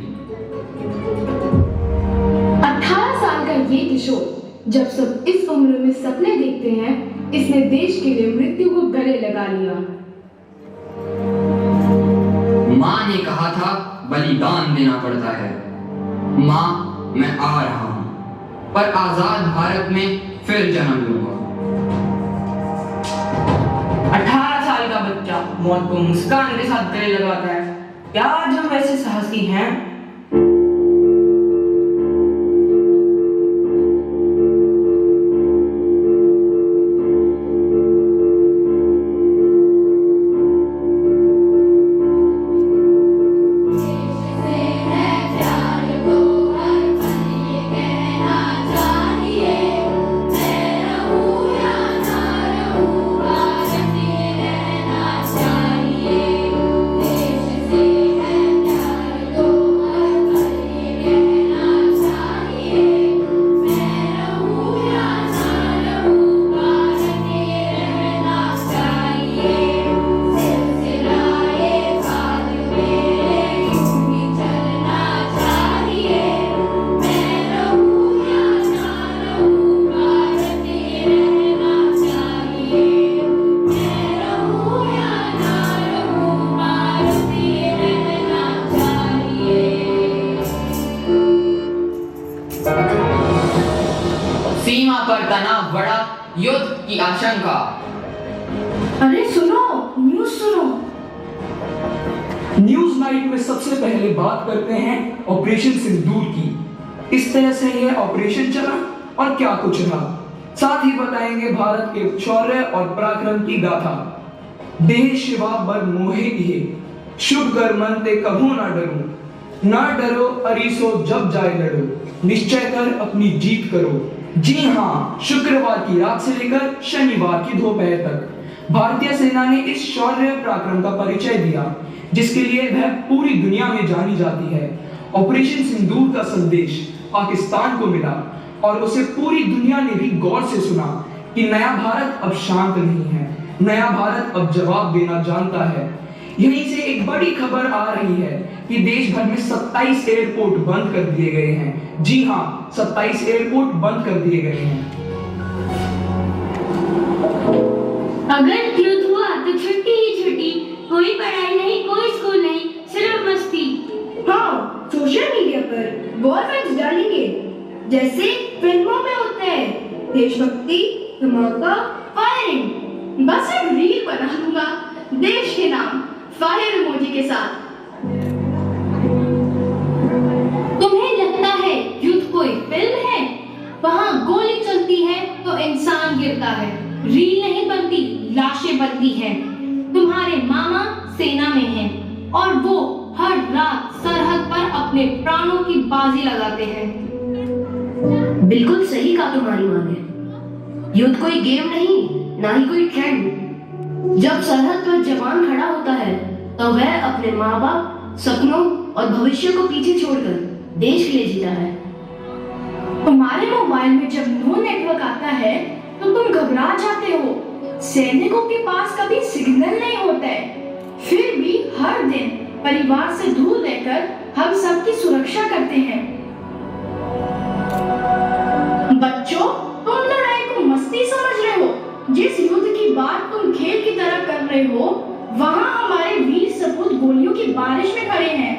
18 साल का ये किशोर जब सब इस उम्र में सपने देखते हैं, इसने देश के लिए मृत्यु को गले लगा लिया। माँ ने कहा था बलिदान देना पड़ता है। माँ, मैं आ रहा हूँ, पर आजाद भारत में फिर जन्म लूंगा। 18 साल का बच्चा मौत को मुस्कान के साथ गले लगाता है। क्या आज हम वैसे साहसी हैं? सीमा पर तनाव बढ़ा, युद्ध की आशंका। अरे सुनो, न्यूज़ सुनो। न्यूज नाइट में सबसे पहले बात करते हैं ऑपरेशन सिंदूर की। इस तरह से यह ऑपरेशन चला और क्या कुछ रहा। साथ ही बताएंगे भारत के शौर्य और पराक्रम की गाथा। देह शिवा बर मोहे इहे, शुभ कर मन ते कभू ना डरो। ना डरो अरीसो जब जाए लड़ो, निश्चय कर अपनी जीत करो। जी हाँ, शुक्रवार की रात से लेकर शनिवार की दोपहर तक भारतीय सेना ने इस शौर्य पराक्रम का परिचय दिया, जिसके लिए वह पूरी दुनिया में जानी जाती है। ऑपरेशन सिंदूर का संदेश पाकिस्तान को मिला और उसे पूरी दुनिया ने भी गौर से सुना कि नया भारत अब शांत नहीं है, नया भारत अब जवाब देना जानता है। यहीं से एक बड़ी खबर आ रही है कि देश भर में 27 एयरपोर्ट बंद कर दिए गए हैं। जी हाँ, 27 एयरपोर्ट बंद कर दिए गए हैं। अगर युद्ध हुआ तो छुट्टी ही छुट्टी, कोई पढ़ाई नहीं, कोई स्कूल नहीं, सिर्फ मस्ती। हाँ, सोशल मीडिया पर वॉर फ्रेंड्स डालेंगे जैसे फिल्मों में होते हैं। देशभक्ति, धमाका, फायरिंग। बस एक रील बना लूंगा देश के नाम फायर इमोजी के साथ। तुम्हें लगता है युद्ध कोई फिल्म है? वहाँ गोली चलती है तो इंसान गिरता है, रील नहीं बनती, लाशें बनती हैं। तुम्हारे मामा सेना में हैं और वो हर रात सरहद पर अपने प्राणों की बाजी लगाते हैं। बिल्कुल सही कहा तुम्हारी माँ ने। युद्ध कोई गेम नहीं, ना ही कोई ट्रेंड। जब सरहद पर जवान खड़ा होता है तो वह अपने माँ बाप, सपनों और भविष्य को पीछे छोड़कर देश के लिए जीता है। तुम्हारे मोबाइल में जब नो नेटवर्क आता है तो तुम घबरा जाते हो। सैनिकों के पास कभी सिग्नल नहीं होता है, फिर भी हर दिन परिवार से दूर रहकर हम सबकी सुरक्षा करते हैं। बच्चों, तुम लड़ाई को मस्ती समझ रहे हो। जिस युद्ध की बात तुम खेल की तरह कर रहे हो, वहाँ हमारे वीर सपूत गोलियों की बारिश में खड़े हैं।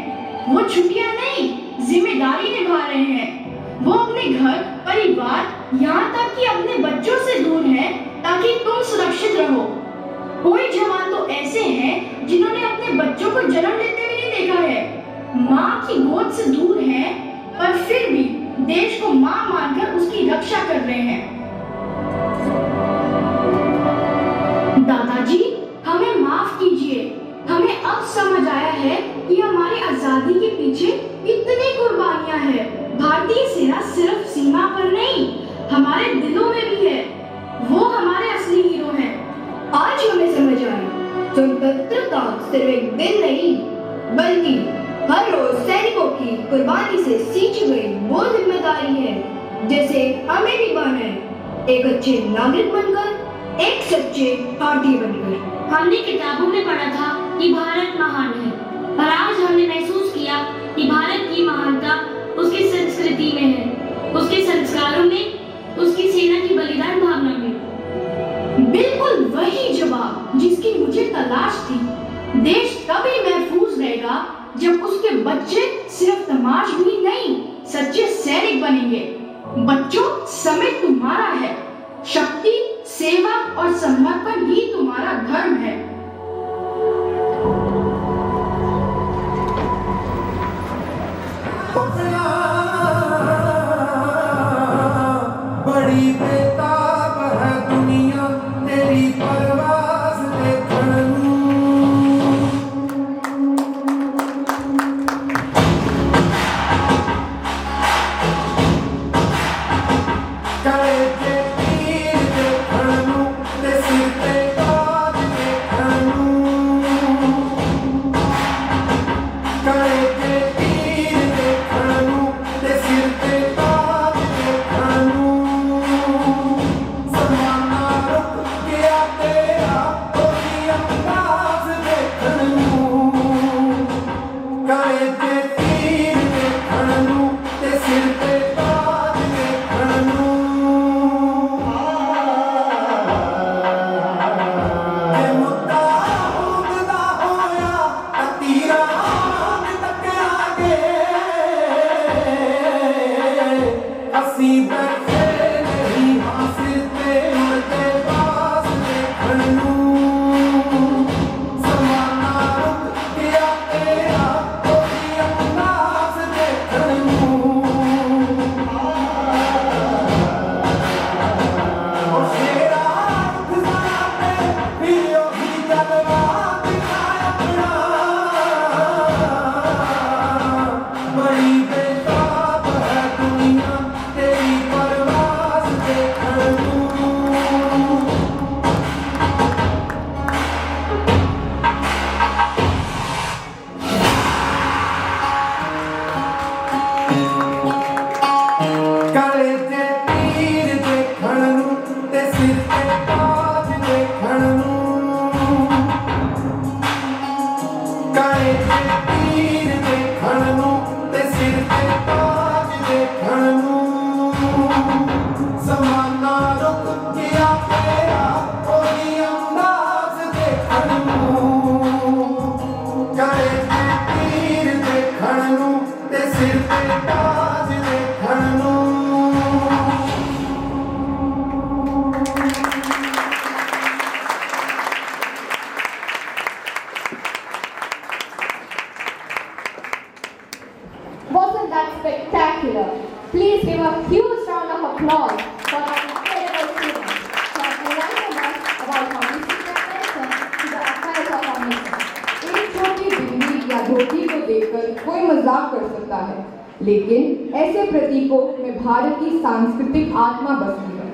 वो छुट्टियां नहीं, जिम्मेदारी निभा रहे हैं। वो अपने घर, परिवार, यहाँ तक कि अपने बच्चों से दूर हैं ताकि तुम सुरक्षित रहो। कोई जवान तो ऐसे हैं जिन्होंने अपने बच्चों को जन्म लेते हुए नहीं देखा है। माँ की गोद से दूर हैं, पर फिर भी देश को माँ मानकर उसकी रक्षा कर रहे हैं। दादाजी, हमें माफ कीजिए। हमें अब समझ आया है कि हमारी आजादी के पीछे कितनी कुर्बानियां हैं। भारतीय सेना सिर्फ सीमा पर नहीं, हमारे दिलों में भी है। वो हमारे असली हीरो हैं। आज हमें समझ आया, स्वतंत्रता सिर्फ एक दिन नहीं, बल्कि हर रोज सैनिकों की कुर्बानी से सींची गई वो जिम्मेदारी है जिसे हमें निभाना है, एक अच्छे नागरिक बनकर, एक सच्चे भारतीय बनकर। हमने किताबों में पढ़ा था कि भारत महान है, पर आज हमने महसूस किया कि भारत की महानता उसकी संस्कृति में है, उसके संस्कारों में, उसकी सेना की बलिदान भावना में। बिल्कुल वही जवाब जिसकी मुझे तलाश थी। देश तभी महफूज रहेगा जब उसके बच्चे सिर्फ तमाशबीन नहीं, सच्चे सैनिक बनेंगे। बच्चों, समय तुम्हारा है। शक्ति, सेवा और समर्पण ही तुम्हारा धर्म है। बड़ी बेताब है दुनिया तेरी परवाज़ देखण नूं। करे ते तीर देखण नूं ते सिर ते ताज देखण नूं। करे ते तीर देखण नूं ते सिर ते ताज देखण नूं। Wasn't that spectacular? Please give a huge round of applause for our incredible students who have enlightened us about how we should pay attention to the affairs of our nation. एक छोटी बिंदी या धोती को देखकर कोई मजाक कर सकता है, लेकिन ऐसे प्रतीकों में भारत की सांस्कृतिक आत्मा बसती है।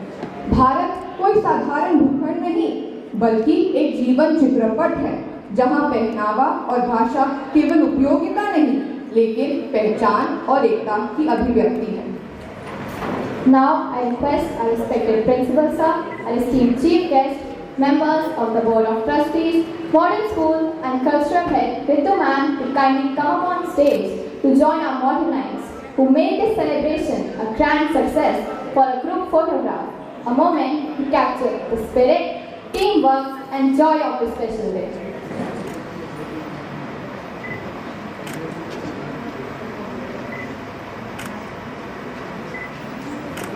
भारत कोई साधारण भूखंड नहीं, बल्कि एक जीवन चित्रपट है, जहाँ पहनावा और भाषा केवल उपयोगिता नहीं, लेकिन पहचान और एकता की अभिव्यक्ति है। Now I request our respected Principal Sir, our esteemed Chief Guest, members of the Board of Trustees, Modern School and Cultural Head Ritu Ma'am to kindly come on stage to join our model knights who made this celebration a grand success for a group photograph, a moment to capture the spirit, teamwork and joy of this special day.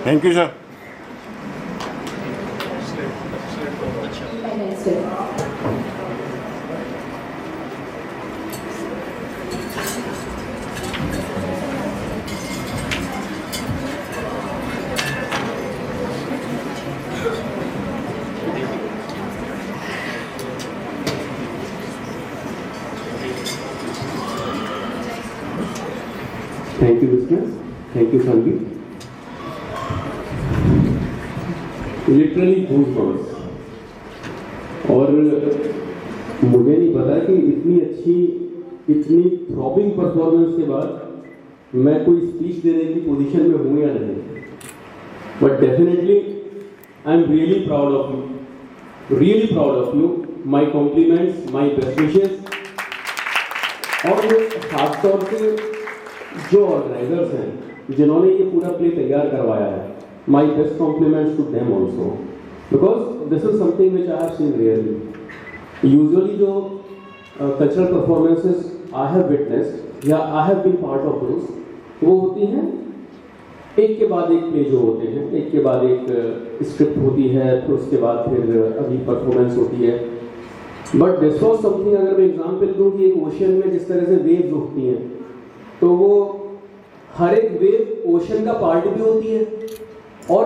Thank you, sir. Thank you, listeners. Thank you, Sandeep. Literally goosebumps. और मुझे नहीं पता कि इतनी अच्छी, इतनी throbbing performance के बाद मैं कोई स्पीच देने की पोजीशन में हूँ या नहीं, but definitely I am really proud of you, really proud of you. My compliments, my best wishes. और खासतौर से जो ऑर्गेनाइजर्स हैं जिन्होंने ये पूरा प्ले तैयार करवाया है, my best compliments to them also, because this is something which I have seen rarely. Usually जो cultural performances I have witnessed या I have been part of those, वो होती हैं एक के बाद एक प्ले जो होते हैं, एक के बाद एक स्क्रिप्ट होती है, फिर उसके बाद फिर अगली परफॉर्मेंस होती है। बट दिस वॉज समथिंग, अगर मैं एग्जाम्पल दूँ कि एक ओशन में जिस तरह से वेव्स उठती हैं, तो वो हर एक वेव ओशन का पार्ट भी होती है और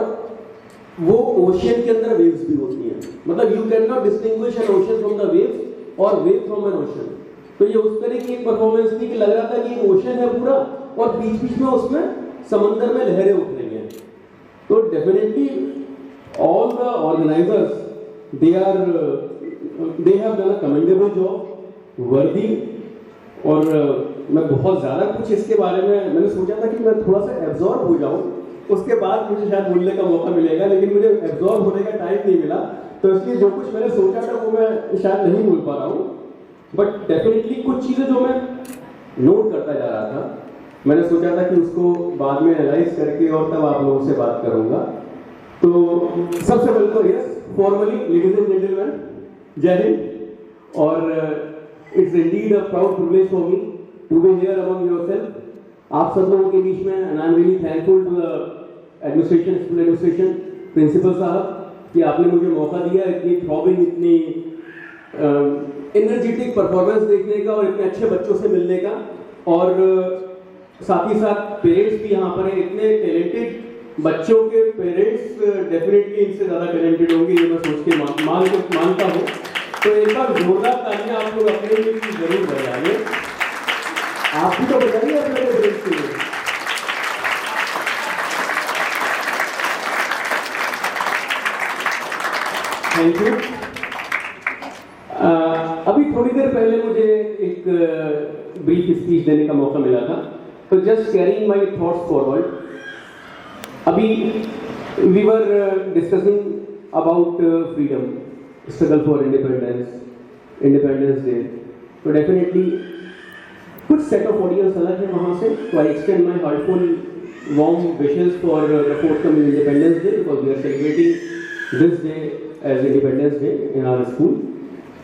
वो ओशन के अंदर वेव्स भी होती हैं। मतलब you can not distinguish N ocean from the waves और वेव फ्रॉम एन ओशन। तो ये उस तरह की एक परफॉर्मेंस थी कि लग रहा था कि ओशन है पूरा और बीच बीच में उसमें समंदर में लहरें उठ रही हैं। तो definitely all the organisers they have done a commendable job, worthy. और मैं बहुत ज़्यादा कुछ इसके बारे में मैंने सोचा था कि मैं थोड़ा सा एब्जॉर्ब हो जाऊँ, उसके बाद मुझे शायद बोलने का मौका मिलेगा, लेकिन मुझे एब्जॉर्ब होने का टाइम नहीं मिला, तो इसलिए जो कुछ मैंने सोचा था वो मैं शायद नहीं बोल पा रहा हूँ। बट डेफिनेटली कुछ चीज़ें जो मैं नोट करता जा रहा था, मैंने सोचा था कि उसको बाद में एनालाइज करके और तब आप लोगों से बात करूँगा। तो सबसे पहले तो yes, formally ladies and gentleman, जय हिंद। और it's indeed a proud privilege for me to be here among yourself, आप सब लोगों के बीच में। And I am really thankful to the administration, school administration, principal साहब, कि आपने मुझे मौका दिया इतनी थ्रॉबिंग, इतनी एनर्जेटिक परफॉर्मेंस देखने का और इतने अच्छे बच्चों से मिलने का। और साथ ही साथ पेरेंट्स भी यहाँ पर हैं, इतने टैलेंटेड बच्चों के पेरेंट्स डेफिनेटली इनसे ज़्यादा टैलेंटेड होंगे, ये मैं सोच के मानता हूँ। तो एक बार जोरदार तालियां आप लोग अपने लिए जरूर बजाइए। आप भी तो बजाइए अपने पेरेंट्स के लिए। Thank you. अभी थोड़ी देर पहले मुझे एक ब्रीफ स्पीच देने का मौका मिला था, तो just carrying my thoughts forward. अभी we were discussing about freedom, struggle for independence day. तो डेफिनेटली कुछ सेट ऑफ ऑडियंस अलग है वहाँ से, तो I extend my heartful warm wishes for the forthcoming Independence Day, because we are celebrating this day as Independence Day in our school.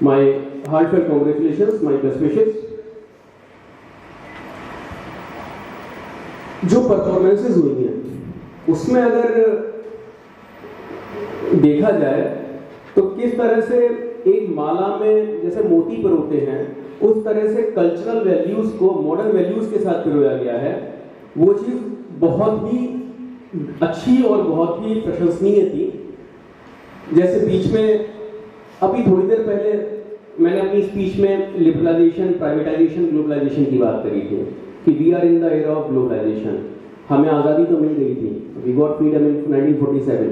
My heartfelt congratulations, my best wishes. जो performances हुई हैं उसमें अगर देखा जाए तो किस तरह से एक माला में जैसे मोती पिरोते हैं, उस तरह से कल्चरल वैल्यूज को मॉडर्न वैल्यूज के साथ पिरोया गया है। वो चीज़ बहुत ही अच्छी और बहुत ही प्रशंसनीय थी। जैसे बीच में अभी थोड़ी देर पहले मैंने अपनी स्पीच में लिबरलाइजेशन, प्राइवेटाइजेशन, ग्लोबलाइजेशन की बात करी थी कि we are in the era of globalisation. हमें आज़ादी तो मिल गई थी, we got freedom in 1947,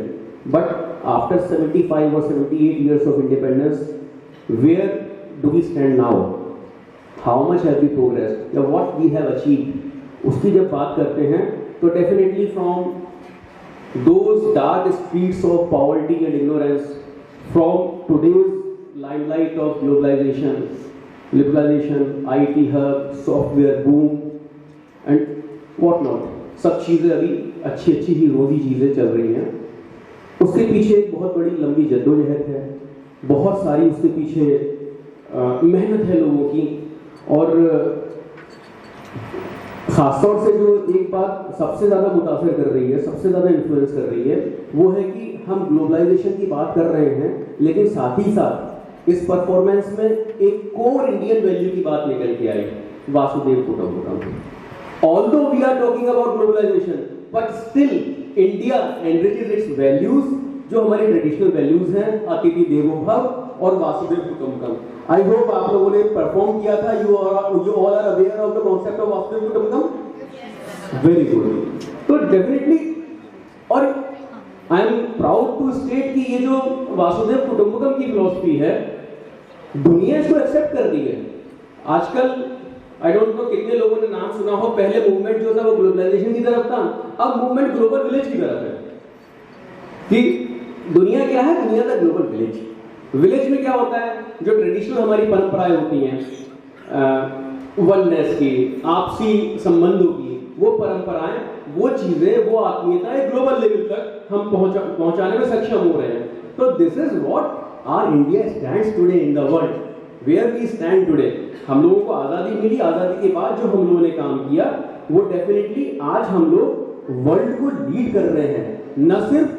but after 75 or 78 years of independence, where do we stand now? How much have we progress या व्हाट वी हैव अचीव, उसकी जब बात करते हैं तो definitely from those dark streets of poverty and ignorance, from today's limelight of globalisation, liberalisation, IT hub, software boom and what not, सब चीज़ें अभी अच्छी ही रोजी चीज़ें चल रही हैं। उसके पीछे एक बहुत बड़ी लंबी जद्दोजहद है, बहुत सारी उसके पीछे मेहनत है लोगों की। और खासतौर से जो एक बात सबसे ज़्यादा मुतासर कर रही है, सबसे ज़्यादा इन्फ्लुएंस कर रही है, वो है कि हम ग्लोबलाइजेशन की बात कर रहे हैं, लेकिन साथ ही साथ इस परफॉर्मेंस में एक कोर इंडियन वैल्यू की बात निकल के आई, Vasudev कुटुंबकम। Although we are talking about globalization, but still India enriches its values, जो हमारी ट्रेडिशनल वैल्यूज हैं, अतिथि देवो भव और वासुदेव कुटुंबकम। आई होप आप लोगों ने परफॉर्म किया था। You all are aware of the concept of वासुदेव कुटुंबकम। Very good. तो डेफिनेटली, और I am proud to state कि ये जो वासुदेव कुटुंबकम की फिलॉसफी है, दुनिया इसको एक्सेप्ट कर रही है। आजकल आई डोंट नो कितने लोगों ने नाम सुना हो, पहले मूवमेंट जो था वो ग्लोबलाइजेशन की तरफ था, अब मूवमेंट ग्लोबल विलेज की तरफ है। कि दुनिया क्या है? दुनिया का ग्लोबल विलेज। विलेज में क्या होता है? जो ट्रेडिशनल हमारी परंपराएं होती हैं, वननेस की, आपसी संबंधों की, वो परंपराएं, वो चीजें, वो आत्मीयताएं ग्लोबल लेवल तक हम पहुंचाने में सक्षम हो रहे हैं। तो this is what our India stands today in the world, where we stand today. हम लोगों को आज़ादी मिली, आज़ादी के बाद जो हम लोगों ने काम किया, वो डेफिनेटली आज हम लोग वर्ल्ड को लीड कर रहे हैं। न सिर्फ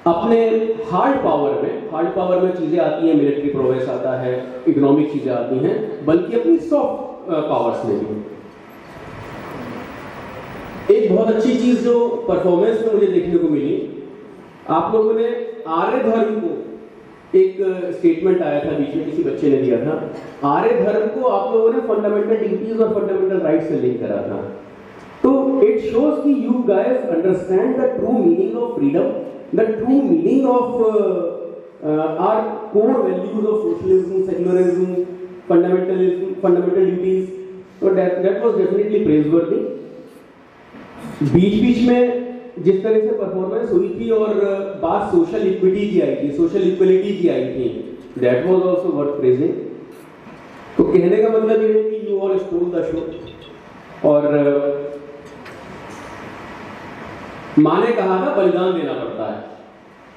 अपने हार्ड पावर में चीज़ें आती हैं, मिलिट्री प्रोग्रेस आता है, इकोनॉमिक चीज़ें आती हैं, बल्कि अपनी सॉफ्ट पावर्स में भी। एक बहुत अच्छी चीज़ जो परफॉर्मेंस में मुझे देखने को मिली, आप लोगों ने आर्य धर्म को, एक स्टेटमेंट आया था बीच में, किसी बच्चे ने दिया था, आर्य धर्म को आप लोगों ने फंडामेंटल ड्यूटीज और फंडामेंटल राइट्स से लिंक करा था। तो इट शोज कि you guys understand the true meaning of freedom, the true meaning of our core values of socialism, secularism, fundamentalism, fundamental duties. तो दैट वाज डेफिनेटली प्रेजवर्दी। बीच में जिस तरह से परफॉर्मेंस हुई थी और बात सोशल इक्विटी की आई थी, सोशल इक्वलिटी की आई थी, that was also worth praising. तो कहने का मतलब ये है कि you all stole the show. और माँ ने कहा था बलिदान देना पड़ता है।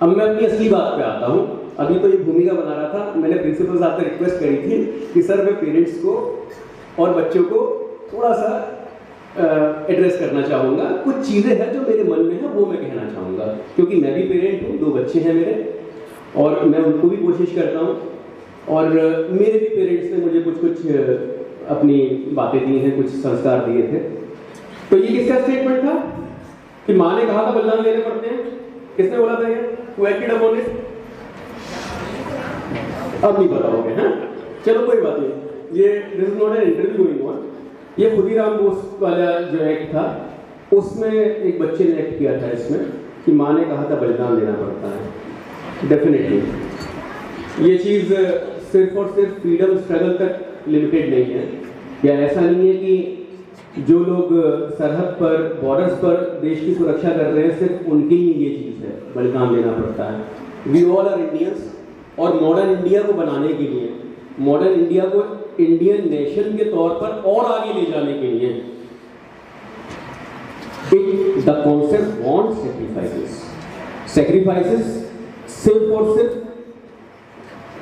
अब मैं अपनी असली बात पे आता हूँ। अभी तो ये भूमिका बना रहा था, मैंने प्रिंसिपल साहब से रिक्वेस्ट करी थी कि सर मैं पेरेंट्स को और बच्चों को थोड़ा सा एड्रेस करना चाहूँगा। कुछ चीज़ें हैं जो मेरे मन में है, वो मैं कहना चाहूँगा, क्योंकि मैं भी पेरेंट हूँ, 2 बच्चे हैं मेरे, और मैं उनको भी कोशिश करता हूँ, और मेरे भी पेरेंट्स ने मुझे कुछ अपनी बातें दी हैं, कुछ संस्कार दिए थे। तो ये किसका स्टेटमेंट था कि माँ ने कहा था बलिदान लेने पड़ते हैं? किसने बोला था ये? Who acted upon it? अब नहीं पता हो गया, हाँ? चलो कोई बात नहीं, ये this is not an interview going on. ये खुदीराम बोस वाला जो एक्ट था, उसमें एक बच्चे ने एक्ट किया था इसमें कि माँ ने कहा था बलिदान देना पड़ता है। डेफिनेटली ये चीज़ सिर्फ और सिर्फ फ्रीडम स्ट्रगल तक लिमिटेड नहीं है, या ऐसा नहीं है कि जो लोग सरहद पर, बॉर्डर्स पर देश की सुरक्षा कर रहे हैं सिर्फ उनके लिए ये चीज़ है, बलिदान देना पड़ता है। वी ऑल आर इंडियंस, और मॉडर्न इंडिया को बनाने के लिए, मॉडर्न इंडिया को इंडियन नेशन के तौर पर और आगे ले जाने के लिए, द कॉन्सेप्ट वांट सैक्रिफाइसेस सिर्फ और सिर्फ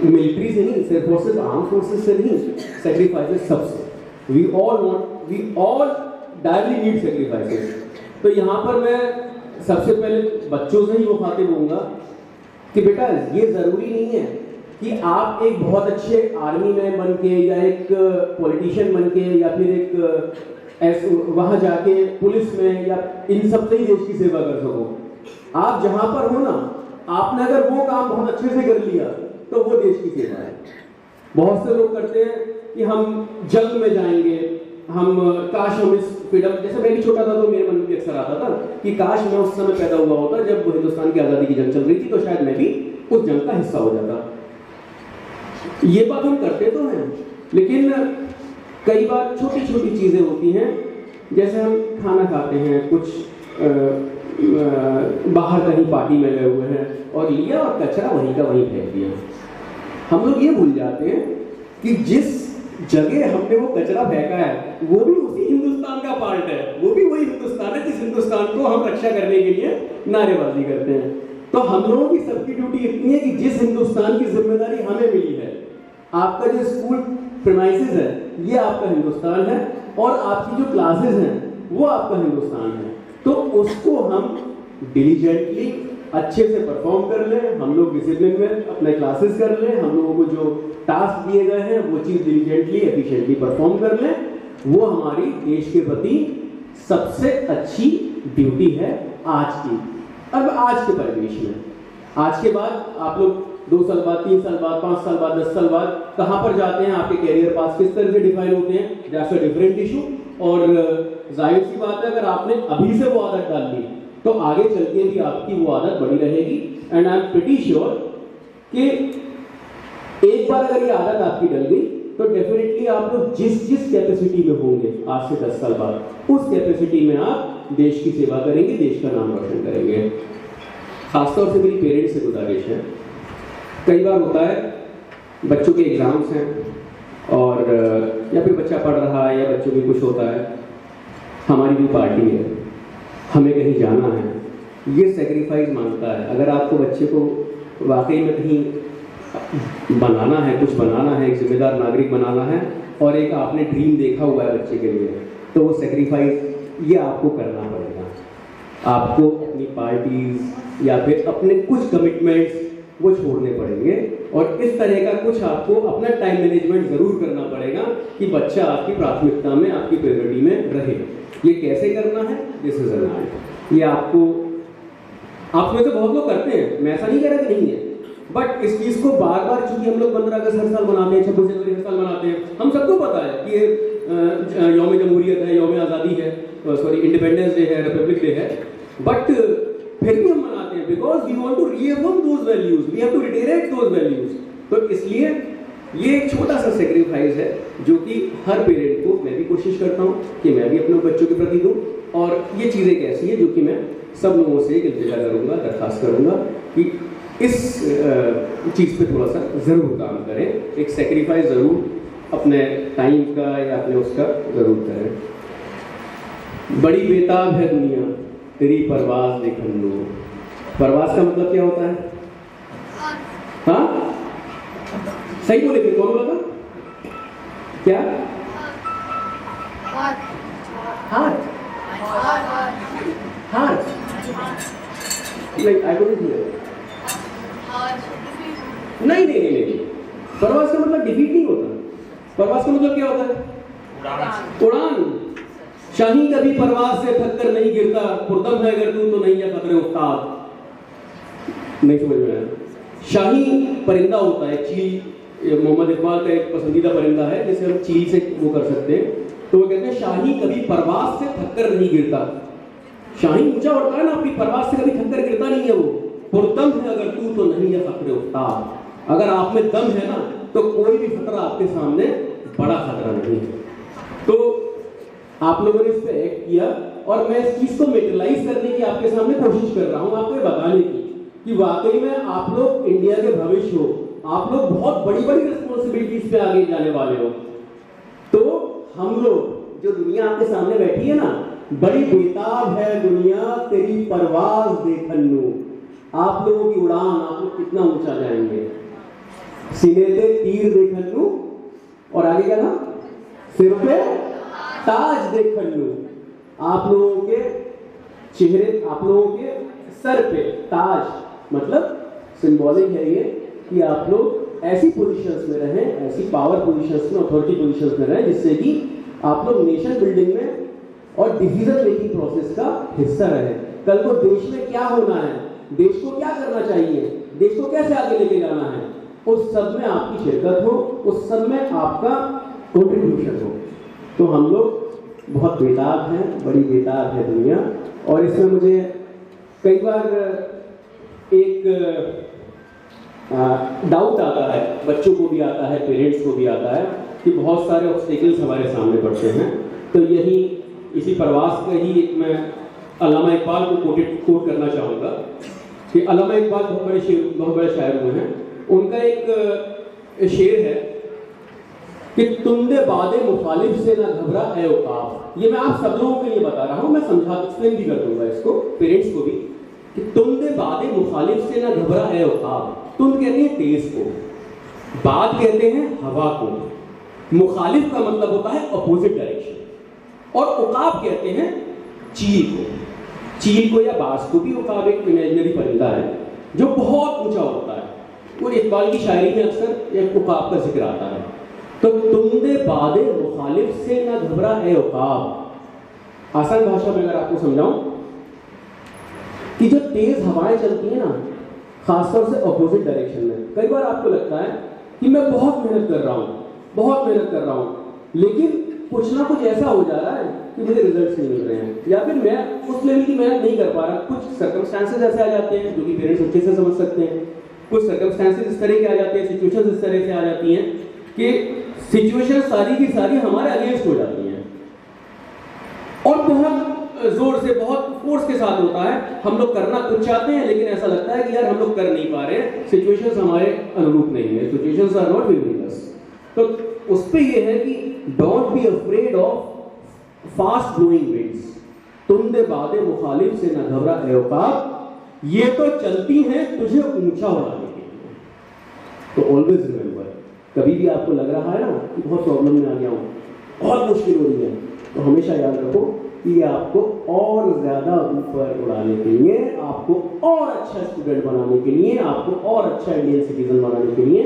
मिलिट्री से नहीं, सिर्फ और सिर्फ आर्म फोर्सेस से नहीं, सैक्रिफाइसेस सबसे। We all direly need sacrifices. तो यहाँ पर मैं सबसे पहले बच्चों से ही वो मुखातिब होऊंगा कि बेटा ये जरूरी नहीं है कि आप एक बहुत अच्छे आर्मी मैन बन के, या एक पॉलिटिशियन बन के, या फिर एक वहाँ जाके पुलिस में, या इन सब से ही देश की सेवा कर सको। आप जहाँ पर हो ना, आपने अगर वो काम बहुत अच्छे से कर लिया तो वो देश की सेवा है। बहुत से लोग करते हैं कि हम जंग में जाएंगे, हम काश हम इस फ्रीडम, जैसे मैं भी छोटा था तो मेरे मन में अक्सर आता था कि काश मैं उस समय पैदा हुआ होता जब हिंदुस्तान की आज़ादी की जंग चल रही थी, तो शायद मैं भी उस जंग का हिस्सा हो जाता। ये बात हम करते तो हैं, लेकिन कई बार छोटी छोटी चीज़ें होती हैं, जैसे हम खाना खाते हैं, कुछ बाहर कहीं पार्टी में गए हुए हैं और लिया और कचरा वहीं का वहीं फेंक दिया। हम लोग ये भूल जाते हैं कि जिस जगह हमने वो कचरा फेंका है वो भी उसी हिंदुस्तान का पार्ट है, वो भी वही हिंदुस्तान है जिस हिंदुस्तान को हम रक्षा करने के लिए नारेबाजी करते हैं। तो हम लोगों की सबकी ड्यूटी इतनी है कि जिस हिंदुस्तान की जिम्मेदारी हमें मिली है, आपका जो स्कूल प्रीमाइसेस है ये आपका हिंदुस्तान है और आपकी जो क्लासेस हैं वो आपका हिंदुस्तान है। तो उसको हम डिलीजेंटली अच्छे से परफॉर्म कर लें, हम लोग डिसिप्लिन में अपने क्लासेस कर लें, हम लोगों को जो टास्क दिए गए हैं वो चीज़ डिलीजेंटली एफिशिएंटली परफॉर्म कर लें, वो हमारी देश के प्रति सबसे अच्छी ड्यूटी है आज की। अब आज के परिवेश में, आज के बाद आप लोग 2 साल बाद, 3 साल बाद, 5 साल बाद, 10 साल बाद कहाँ पर जाते हैं, आपके कैरियर पास किस तरह से डिफाइन होते हैं, दैट्स अ डिफरेंट इशू। और जाहिर सी बात है, अगर आपने अभी से वो आदत डाल ली तो आगे चल के भी आपकी वो आदत बनी रहेगी। And I am pretty sure कि एक बार अगर ये आदत आपकी डल गई तो डेफिनेटली आप लोग जिस कैपेसिटी में होंगे आज से 10 साल बाद, उस कैपेसिटी में आप देश की सेवा करेंगे, देश का नाम रोशन करेंगे। खासतौर से मेरी पेरेंट्स से गुजारिश है, कई बार होता है बच्चों के एग्जाम्स हैं और या फिर बच्चा पढ़ रहा है या बच्चों की कुछ होता है, हमारी भी पार्टी है, हमें कहीं जाना है, ये सेक्रीफाइस मांगता है। अगर आपको बच्चे को वाकई में कहीं बनाना है, कुछ बनाना है, एक जिम्मेदार नागरिक बनाना है और एक आपने ड्रीम देखा हुआ है बच्चे के लिए, तो वो सेक्रीफाइस ये आपको करना पड़ेगा। आपको अपनी पार्टीज या फिर अपने कुछ कमिटमेंट्स वो छोड़ने पड़ेंगे और इस तरह का कुछ आपको अपना टाइम मैनेजमेंट जरूर करना पड़ेगा कि बच्चा आपकी प्राथमिकता में, आपकी प्रायोरिटी में रहे। ये कैसे करना है, दिस इज एन आर्ट। ये आपको, आप में से बहुत लोग करते हैं, मैं ऐसा नहीं कह रहा कि नहीं है, बट इस चीज़ को बार बार, चूंकि हम लोग 15 अगस्त हर साल मनाते हैं, 26 जनवरी हर साल मनाते हैं, हम सबको पता है कि ये यौम जमहूरियत है, यौम आज़ादी है, सॉरी इंडिपेंडेंस डे है, रिपब्लिक डे है, बट फिर भी हम मनाते हैं because we want to reaffirm those values, we have to reiterate those values. तो इसलिए ये एक छोटा सा सेक्रीफाइस है जो कि हर पेरेंट को, मैं भी कोशिश करता हूँ कि मैं भी अपने बच्चों के प्रति दूँ। और ये चीज़ें कैसी है जो कि मैं सब लोगों से इल्तिजा करूँगा, दरख्वास्त करूँगा कि इस चीज़ पे थोड़ा सा ज़रूर काम करें, एक सेक्रीफाइस ज़रूर अपने टाइम का या अपने उसका ज़रूर करें। बड़ी बेताब है दुनिया तेरी परवाज़ देखन लो। परवाज़ का मतलब क्या होता है? हाँ, सही बोले थे, कौन बोला था? क्या? हार्ट। हार्ट नहीं, आई डोंट हियर। नहीं, परवाज़ का मतलब डिफीट नहीं होता। परवाज़ का मतलब क्या होता है? उड़ान। शाही कभी परवाज़ से थककर नहीं गिरता, पुरदम है अगर तू तो नहीं है खतरे उस्ताद। नहीं समझ में आया? शाही परिंदा होता है, चील, मोहम्मद इकबाल का एक पसंदीदा परिंदा है जिसे हम चील से वो कर सकते हैं। तो वो कहते हैं शाही कभी परवाज़ से थककर नहीं गिरता। शाही ऊंचा उड़ता है ना, अपनी परवाज़ से कभी थककर गिरता नहीं है वो। पुरदम है अगर तू तो नहीं है खतरे उस्ताद। अगर आप में दम है ना तो कोई भी खतरा आपके सामने बड़ा खतरा नहीं है। तो आप लोगों ने इस पर एक्ट किया और मैं इस चीज़ को मेटलाइज करने की आपके सामने कोशिश कर रहा हूँ, आपको ये बताने की कि वाकई में आप लोग इंडिया के भविष्य हो, आप लोग बहुत बड़ी बड़ी रिस्पॉन्सिबिलिटीज पे आगे जाने वाले हो। तो हम लोग, जो दुनिया आपके सामने बैठी है ना, बड़ी बेताब है दुनिया तेरी परवाज़ देखन लो। आप लोगों की उड़ान, आप लोग कितना ऊंचा जाएंगे। सीने पे तीर देखन लो और आगे क्या था, सिर पे ताज देखन लो। आप लोगों के चेहरे, आप लोगों के सर पे ताज, मतलब सिंबॉलिक है ये कि आप लोग ऐसी पोजीशंस में रहें, ऐसी पावर पोजीशंस में, अथॉरिटी पोजीशंस में रहें जिससे कि आप लोग नेशन बिल्डिंग में और डिसीजन मेकिंग प्रोसेस का हिस्सा रहें। कल को देश में क्या होना है, देश को क्या करना चाहिए, देश को कैसे आगे लेके जाना है, उस सब में आपकी शिरकत हो, उस सब में आपका कंट्रीब्यूशन हो। तो हम लोग बहुत बेताब हैं, बड़ी बेताब है दुनिया। और इसमें मुझे कई बार एक डाउट आता है, बच्चों को भी आता है, पेरेंट्स को भी आता है कि बहुत सारे ऑब्स्टेकल्स हमारे सामने पड़ते हैं। तो यही इसी प्रवास का ही एक मैं अल्लामा इकबाल को कोट करना चाहूँगा कि अल्लामा इकबाल बहुत बड़े शायर हुए हैं। उनका एक शेर है कि तुमने बादे मुखालिफ से ना घबरा ए औकाब। ये मैं आप सब लोगों के लिए बता रहा हूँ, मैं एक्सप्लेन भी कर दूंगा इसको पेरेंट्स को भी, कि तुमने बादे मुखालिफ से ना घबरा ए औकाब। तुम कहते हैं तेज को, बाद कहते हैं हवा को, मुखालिफ का मतलब होता है अपोजिट डायरेक्शन, और उकाब कहते हैं चील को। चील को या बाज को भी उकाब एक इमेजिनरी परिंदा है जो बहुत ऊंचा होता है। वो इकबाल की शायरी में अक्सर एक उकाब का जिक्र आता है। तो तुमने बादे मुखालिफ से ना घबरा ए उकाब। आसान भाषा में अगर आपको समझाऊं कि जो तेज हवाएं चलती हैं ना, खासतौर से अपोजिट डायरेक्शन में, कई बार आपको लगता है कि मैं बहुत मेहनत कर रहा हूं, लेकिन कुछ ना कुछ ऐसा हो जा रहा है कि मुझे रिजल्ट्स नहीं मिल रहे हैं, या फिर मैं उस लेवल की मेहनत नहीं कर पा रहा। कुछ सर्कमस्टांसेस ऐसे आ जाते हैं जो कि पेरेंट्स अच्छे से समझ सकते हैं। कुछ सर्कमस्टांसेस इस तरह के आ जाते हैं, सिचुएशंस इस तरह से आ जाती हैं कि सिचुएशन सारी की सारी हमारे अगेंस्ट हो जाती हैं, और बहुत जोर से, बहुत फोर्स के साथ होता है। हम लोग करना कुछ चाहते हैं, लेकिन ऐसा लगता है कि यार हम लोग कर नहीं पा रहे, सिचुएशंस हमारे अनुरूप नहीं है, सिचुएशंस आर नॉट फेवरिंग अस। तो उस पे ये है कि don't be afraid of fast blowing winds. तुमने बादे मुखालिफ से न घबरा ए औकाब, ये तो चलती हैं तुझे ऊंचा उड़ाने के लिए। तो ऑलवेज रिमेंबर, कभी भी आपको लग रहा है ना कि बहुत प्रॉब्लम में आ गया हूं, बहुत मुश्किल हो रही है, तो हमेशा याद रखो कि ये आपको और ज्यादा ऊपर उड़ाने के लिए, आपको और अच्छा स्टूडेंट बनाने के लिए, आपको और अच्छा इंडियन सिटीजन बनाने के लिए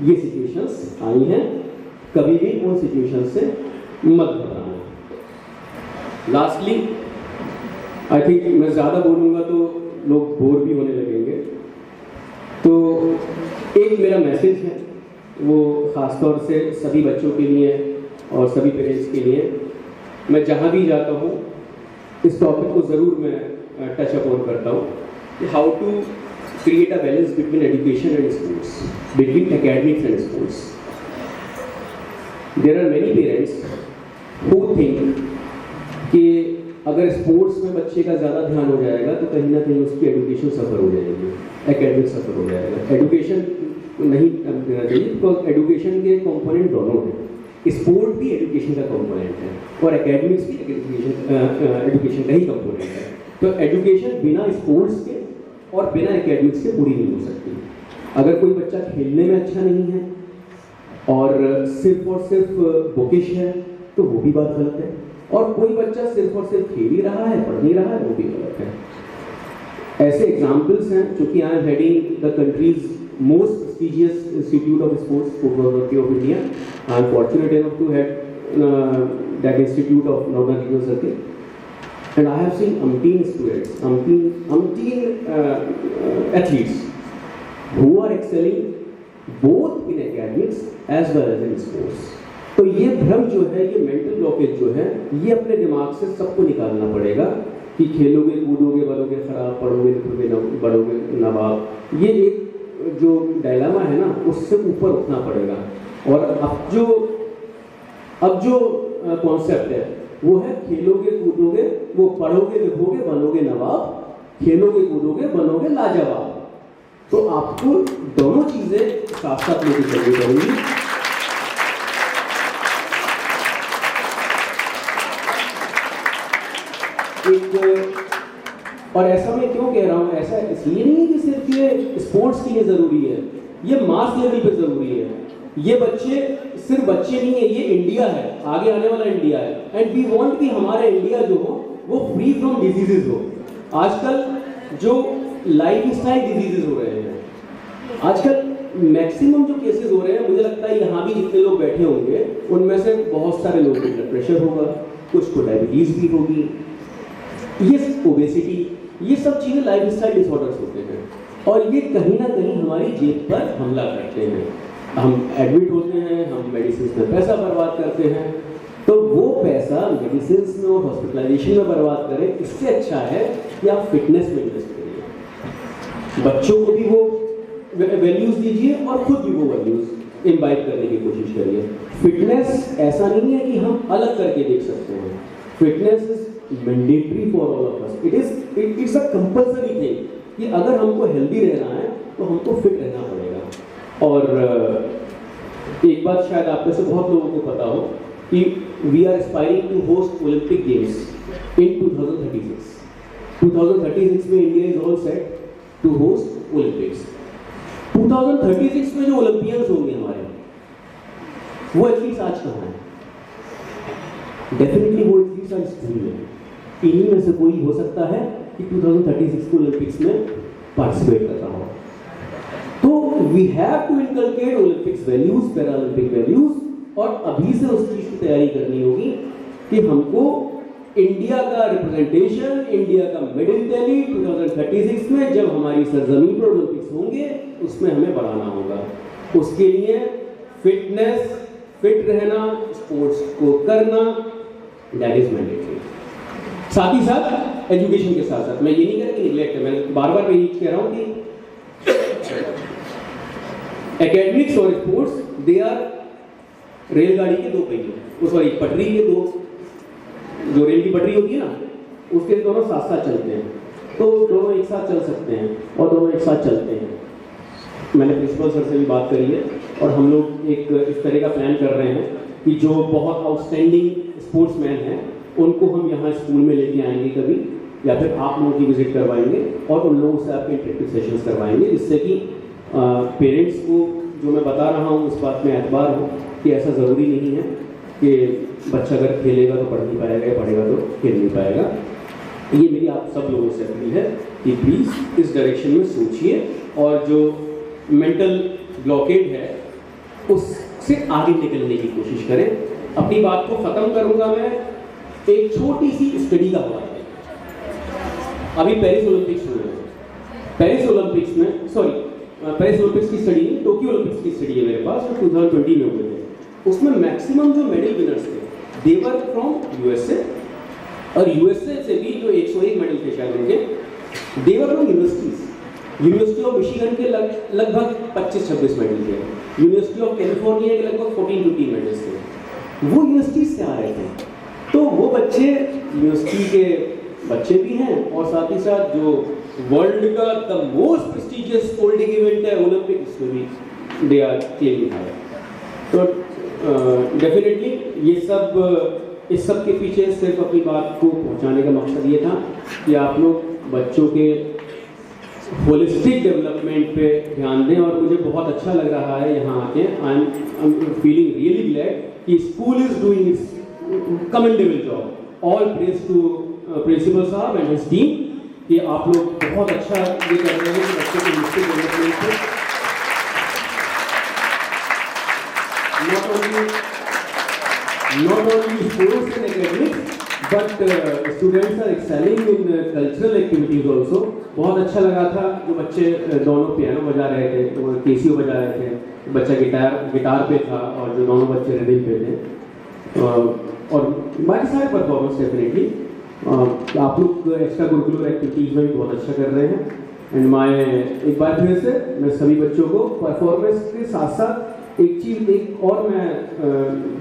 ये सिचुएशंस आई हैं। कभी भी उन सिचुएशंस से मत घबराना। लास्टली, आई थिंक मैं ज्यादा बोलूंगा तो लोग बोर भी होने लगेंगे, तो एक मेरा मैसेज है, वो खासतौर से सभी बच्चों के लिए और सभी पेरेंट्स के लिए। मैं जहाँ भी जाता हूँ इस टॉपिक को ज़रूर मैं टच अपॉन करता हूँ कि how to create a balance between education and sports, between academics and sports. There are many parents who think कि अगर स्पोर्ट्स में बच्चे का ज़्यादा ध्यान हो जाएगा तो कहीं ना कहीं उसकी एजुकेशन सफ़र हो जाएगी, एकेडमिक सफ़र हो जाएगा। एजुकेशन नहीं देना चाहिए, बिकॉज एजुकेशन के कंपोनेंट दोनों हैं। स्पोर्ट भी एजुकेशन का कंपोनेंट है और एकेडमिक्स भी एजुकेशन का ही कंपोनेंट है। तो एजुकेशन बिना स्पोर्ट्स के और बिना एकेडमिक्स के पूरी नहीं हो सकती। अगर कोई बच्चा खेलने में अच्छा नहीं है और सिर्फ बुकिश है तो वो भी बात गलत है, और कोई बच्चा सिर्फ और सिर्फ खेल ही रहा है, पढ़ नहीं रहा है, वो भी गलत है। ऐसे एग्जाम्पल्स हैं, चूंकि I am heading the countries most prestigious institute of sports, Football Authority of India. I am fortunate enough to head that institute of Northern Regional Circuit. And I have seen umpteen students, umpteen athletes who are excelling both in academics as well as in sports. तो ये भ्रम जो है, ये mental blockage जो है, ये अपने दिमाग से सबको निकालना पड़ेगा कि खेलोगे, कूदोगे, बनोगे खराब, पढ़ोगे, लिखोगे, बढ़ोगे नवाब। ये एक जो डायलामा है ना, उससे ऊपर उठना पड़ेगा। और अब जो कॉन्सेप्ट है वो है खेलोगे, कूदोगे, वो पढ़ोगे, लिखोगे, बनोगे नवाब, खेलोगे, कूदोगे, बनोगे लाजवाब। तो आपको दोनों चीजें साथ साथ लेके चलनी पड़ेंगी। और ऐसा मैं क्यों कह रहा हूँ, ऐसा इसलिए नहीं है कि सिर्फ ये स्पोर्ट्स के लिए जरूरी है, ये मास लेवल पे जरूरी है। ये बच्चे सिर्फ बच्चे नहीं है, ये इंडिया है, आगे आने वाला इंडिया है। एंड वी वांट कि हमारा इंडिया जो हो वो फ्री फ्रॉम डिजीजेज हो। आजकल जो लाइफ स्टाइल डिजीजेज हो रहे हैं, आजकल मैक्सिमम जो केसेस हो रहे हैं, मुझे लगता है यहाँ भी जितने लोग बैठे होंगे उनमें से बहुत सारे लोगों को ब्लड प्रेशर होगा, कुछ को डायबिटीज भी होगी, ये ओबेसिटी, ये सब चीज़ें लाइफ स्टाइल डिसऑर्डर्स होते हैं, और ये कहीं ना कहीं हमारी जेब पर हमला करते हैं। हम एडमिट होते हैं, हम मेडिसिन में पैसा बर्बाद करते हैं, तो वो पैसा मेडिसिन में और हॉस्पिटलाइजेशन में बर्बाद करें, इससे अच्छा है कि आप फिटनेस में इन्वेस्ट करिए। बच्चों को भी वो वैल्यूज दीजिए और खुद भी वो वैल्यूज इम्बाइब करने की कोशिश करिए। फिटनेस ऐसा नहीं है कि हम अलग करके देख सकते हैं, fitness is mandatory for all of us, it is a compulsory thing कि अगर हमको हेल्दी रहना है तो हमको फिट रहना पड़ेगा। और एक बात शायद आप में से बहुत लोगों को पता हो कि we are aspiring to host Olympic games in 2036। 2036 में India is all set to host Olympics. 2036 में जो ओलंपियंस होंगे हमारे, वो एथलीट्स आज कहाँ हैं? डेफिनेटली वो एथलीट्स आज स्कूल में। इन्हीं में से कोई हो सकता है कि 2036 को ओलंपिक्स में पार्टिसिपेट कर रहा हो। तो we have to inculcate Olympics values, para Olympic values, और अभी से उस चीज की तैयारी करनी होगी कि हमको इंडिया का रिप्रेजेंटेशन, इंडिया का मेडल टैली 2036 में जब हमारी सरजमीन पर ओलंपिक्स होंगे उसमें हमें बढ़ाना होगा। उसके लिए फिटनेस, फिट रहना, स्पोर्ट्स को करना, दैट इज मैंडेटरी। साथ ही साथ एजुकेशन के साथ साथ मैं ये नहीं कह रहा कि निगलेक्ट है, मैं बार बार यही कह रहा हूँ कि एकेडमिक्स और स्पोर्ट्स दे आर रेलगाड़ी के दो पहिए, सॉरी पटरी के दो, जो रेल की पटरी होती है ना, उसके दोनों साथ साथ चलते हैं, तो दोनों एक साथ चल सकते हैं और दोनों एक साथ चलते हैं। मैंने प्रिंसिपल सर से भी बात करी है और हम लोग एक इस तरह का प्लान कर रहे हैं कि जो बहुत आउटस्टैंडिंग स्पोर्ट्समैन हैं उनको हम यहाँ स्कूल में लेके आएंगे कभी, या फिर आप लोगों की विजिट करवाएंगे और उन लोगों से आपके इंटरेक्टिव सेशंस करवाएंगे, जिससे कि पेरेंट्स को जो मैं बता रहा हूँ उस बात में एतबार हो कि ऐसा ज़रूरी नहीं है कि बच्चा अगर खेलेगा तो पढ़ नहीं पाएगा या पढ़ेगा तो खेल नहीं पाएगा। ये मेरी आप सब लोगों से अपील है कि प्लीज़ इस डायरेक्शन में सोचिए और जो मेंटल ब्लॉकेड है उससे आगे निकलने की कोशिश करें। अपनी बात को ख़त्म करूँगा मैं एक छोटी सी स्टडी का हवाला है। अभी पेरिस ओलंपिक्स हुए हैं, पेरिस ओलंपिक्स में पेरिस ओलंपिक्स की स्टडी, टोक्यो ओलंपिक्स की स्टडी है मेरे पास, जो 2020 में हुए थे। उसमें मैक्सिमम जो मेडल विनर्स थे दे वर फ्रॉम यूएसए, और यूएसए से भी जो 101 मेडल थे शायद उनके, they were from universities. University of Michigan के लगभग 25-26 मेडल थे, यूनिवर्सिटी ऑफ कैलिफोर्निया के लगभग 14-15 मेडल्स थे। वो यूनिवर्सिटी से आ रहे थे, तो वो बच्चे यूनिवर्सिटी के बच्चे भी हैं और साथ ही साथ जो वर्ल्ड का the most prestigious sporting event है ओलंपिक, उसमें भी दे आर क्लियरली हायर। तो डेफिनेटली ये सब, इस सब के पीछे सिर्फ अपनी बात को पहुंचाने का मकसद ये था कि आप लोग बच्चों के होलिस्टिक डेवलपमेंट पे ध्यान दें। और मुझे बहुत अच्छा लग रहा है यहाँ आके, I am feeling really glad कि school is doing its commendable job. All praise to principal साहब एंड हिज टीम कि आप लोग बहुत अच्छा ये कर रहे हैं कि बच्चों के होलिस्टिक डेवलपमेंट पे not only sports and academics, but students are excelling in cultural activities also. बहुत अच्छा लगा था जो बच्चे दोनों पियानो बजा रहे थे, तो केसियो बजा रहे थे, बच्चा गिटार पे था और जो दोनों बच्चे रिदिम पे थे, और बाकी सारे परफॉर्मेंस डेफिनेटली आप लोग एक्स्ट्रा करिकुलर एक्टिविटीज में भी बहुत अच्छा कर रहे हैं। एंड माय एक बार फिर से मैं सभी बच्चों को परफॉर्मेंस के साथ साथ एक और मैं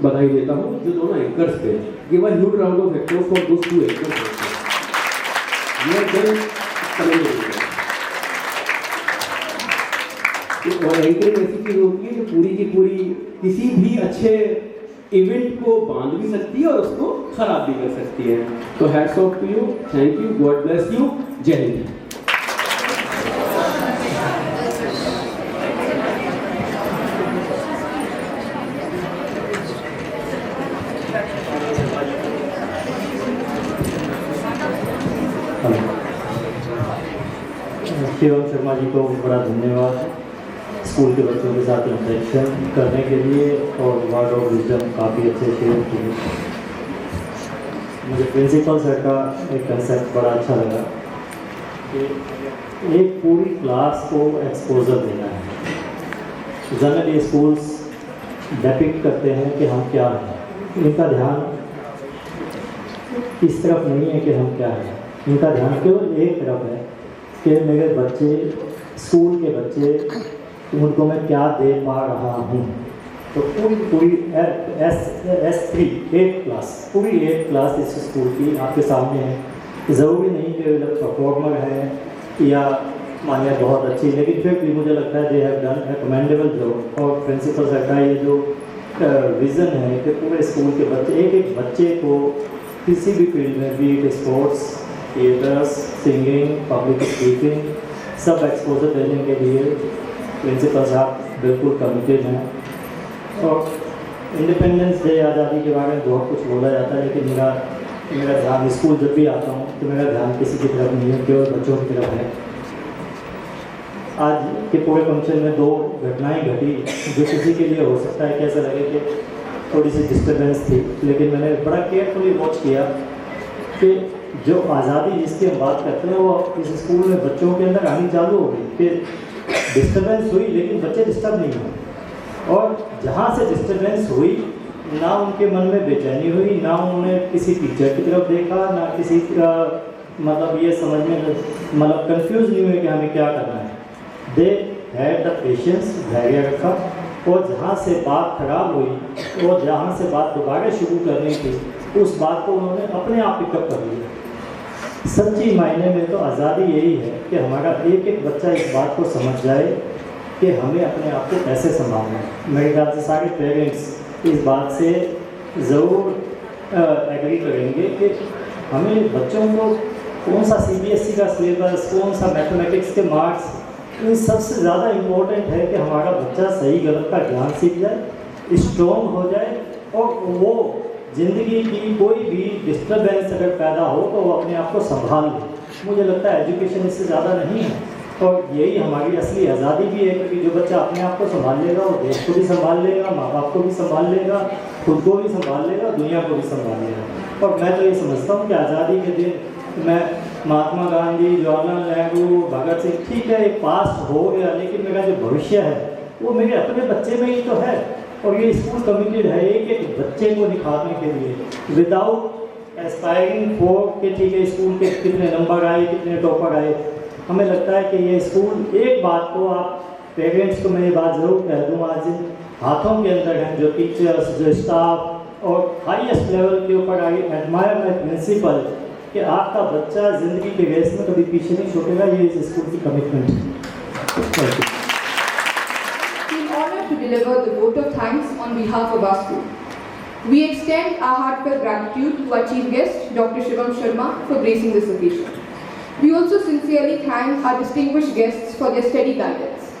बधाई देता हूँ जो दोनों एंकर्स थे। Give a huge round of applause for those two anchors. और एंकरिंग ऐसी चीज होती है जो पूरी की पूरी किसी भी अच्छे इवेंट को बांध भी सकती है और उसको खराब भी कर सकती है। तो hats off to you, thank you, God bless you, जय हिंद। शिवम शर्मा जी को बड़ा धन्यवाद स्कूल के बच्चों के साथ इंटरेक्शन करने के लिए, और वर्ड ऑफ विजडम काफ़ी अच्छे शेयर किए। मुझे प्रिंसिपल सर का एक कंसेप्ट बड़ा अच्छा लगा कि एक पूरी क्लास को एक्सपोजर देना है। जनरली स्कूल्स डेपिक्ट करते हैं कि हम क्या हैं, इनका ध्यान इस तरफ नहीं है कि हम क्या हैं, इनका ध्यान केवल एक तरफ है कि मेरे बच्चे, स्कूल के बच्चे, उनको मैं क्या दे पा रहा हूँ। तो पूरी S3 8th क्लास, पूरी 8th क्लास इस स्कूल की आपके सामने है। ज़रूरी नहीं कि लोग परफॉर्मर हैं या मानिए बहुत अच्छी, लेकिन फिर भी मुझे लगता है दे have done A commendable job. और प्रिंसिपल सर का ये जो विज़न है कि पूरे स्कूल के बच्चे, एक बच्चे को किसी भी फील्ड में, B it sports, theatres, singing, public speaking, सब एक्सपोजर देने के लिए प्रिंसिपल साहब बिल्कुल कमिटेड हैं। और इंडिपेंडेंस डे, आज़ादी के बारे में बहुत कुछ बोला जाता है, लेकिन मेरा ध्यान स्कूल जब भी आता हूँ तो मेरा ध्यान किसी की तरफ नहीं है, केवल बच्चों की तरफ है। आज के पूरे फंक्शन में 2 घटनाएं घटी जो किसी के लिए हो सकता है कैसा लगे कि थोड़ी सी डिस्टर्बेंस थी, लेकिन मैंने बड़ा केयरफुली वॉच किया कि जो आज़ादी जिसकी हम बात करते हैं वो इस स्कूल में बच्चों के अंदर आनी चालू हो गई कि डिस्टर्बेंस हुई लेकिन बच्चे डिस्टर्ब नहीं हुए। और जहाँ से डिस्टर्बेंस हुई ना उनके मन में बेचैनी हुई, ना उन्होंने किसी टीचर की तरफ देखा, ना किसी का मतलब ये समझने मतलब कंफ्यूज नहीं हुए कि हमें क्या करना है। दे हैड द पेशेंस, धैर्य रखा, और जहाँ से बात खराब हुई और जहाँ से बात दोबारा शुरू करनी थी उस बात को उन्होंने अपने आप पिकअप कर लिया। सच्ची मायने में तो आज़ादी यही है कि हमारा एक एक बच्चा इस बात को समझ जाए कि हमें अपने आप को कैसे संभालना है। मेरे ख्याल से सारे पेरेंट्स इस बात से ज़रूर एग्री करेंगे कि हमें बच्चों को कौन सा CBSE का सिलेबस, कौन सा मैथमेटिक्स के मार्क्स, इन सबसे ज़्यादा इम्पोर्टेंट है कि हमारा बच्चा सही गलत का ज्ञान सीख जाए, स्ट्रॉन्ग हो जाए, और वो ज़िंदगी की कोई भी डिस्टर्बेंस अगर पैदा हो तो वो अपने आप को संभाल ले। मुझे लगता है एजुकेशन इससे ज़्यादा नहीं है, और यही हमारी असली आज़ादी भी है, क्योंकि जो बच्चा अपने आप को संभाल लेगा वो देश को भी संभाल लेगा, माँ बाप को भी संभाल लेगा, खुद को भी संभाल लेगा, दुनिया को भी संभाल लेगा। और मैं तो ये समझता हूँ कि आज़ादी के दिन मैं महात्मा गांधी, जवाहरलाल नेहरू, भगत सिंह, ठीक है एक पास्ट हो गया, लेकिन मेरा जो भविष्य है वो मेरे अपने बच्चे में ही तो है। और ये स्कूल कमिटेड है एक एक बच्चे को निखारने के लिए, विदाउट एस्पायरिंग फॉर कि ठीक है स्कूल के कितने नंबर आए, कितने टॉपर आए। हमें लगता है कि ये स्कूल, एक बात को आप पेरेंट्स को मैं ये बात ज़रूर कह दूँ, आज हाथों के अंदर हैं जो टीचर्स, जो स्टाफ, और हाईएस्ट लेवल के ऊपर आई एडमायर माय प्रिंसिपल कि आपका बच्चा ज़िंदगी के रेस में कभी पीछे नहीं छूटेगा। ये इस स्कूल की कमिटमेंट है। In order to deliver the vote of thanks on behalf of our school, we extend our heartfelt gratitude to our chief guest, Dr. Shivam Sharma, for gracing this occasion. We also sincerely thank our distinguished guests for their steady guidance.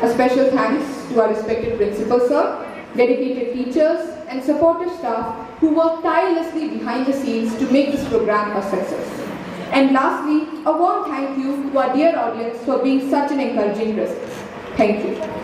A special thanks to our respected principal sir, dedicated teachers, and supportive staff who work tirelessly behind the scenes to make this program a success. And lastly, a warm thank you to our dear audience for being such an encouraging presence. Thank you.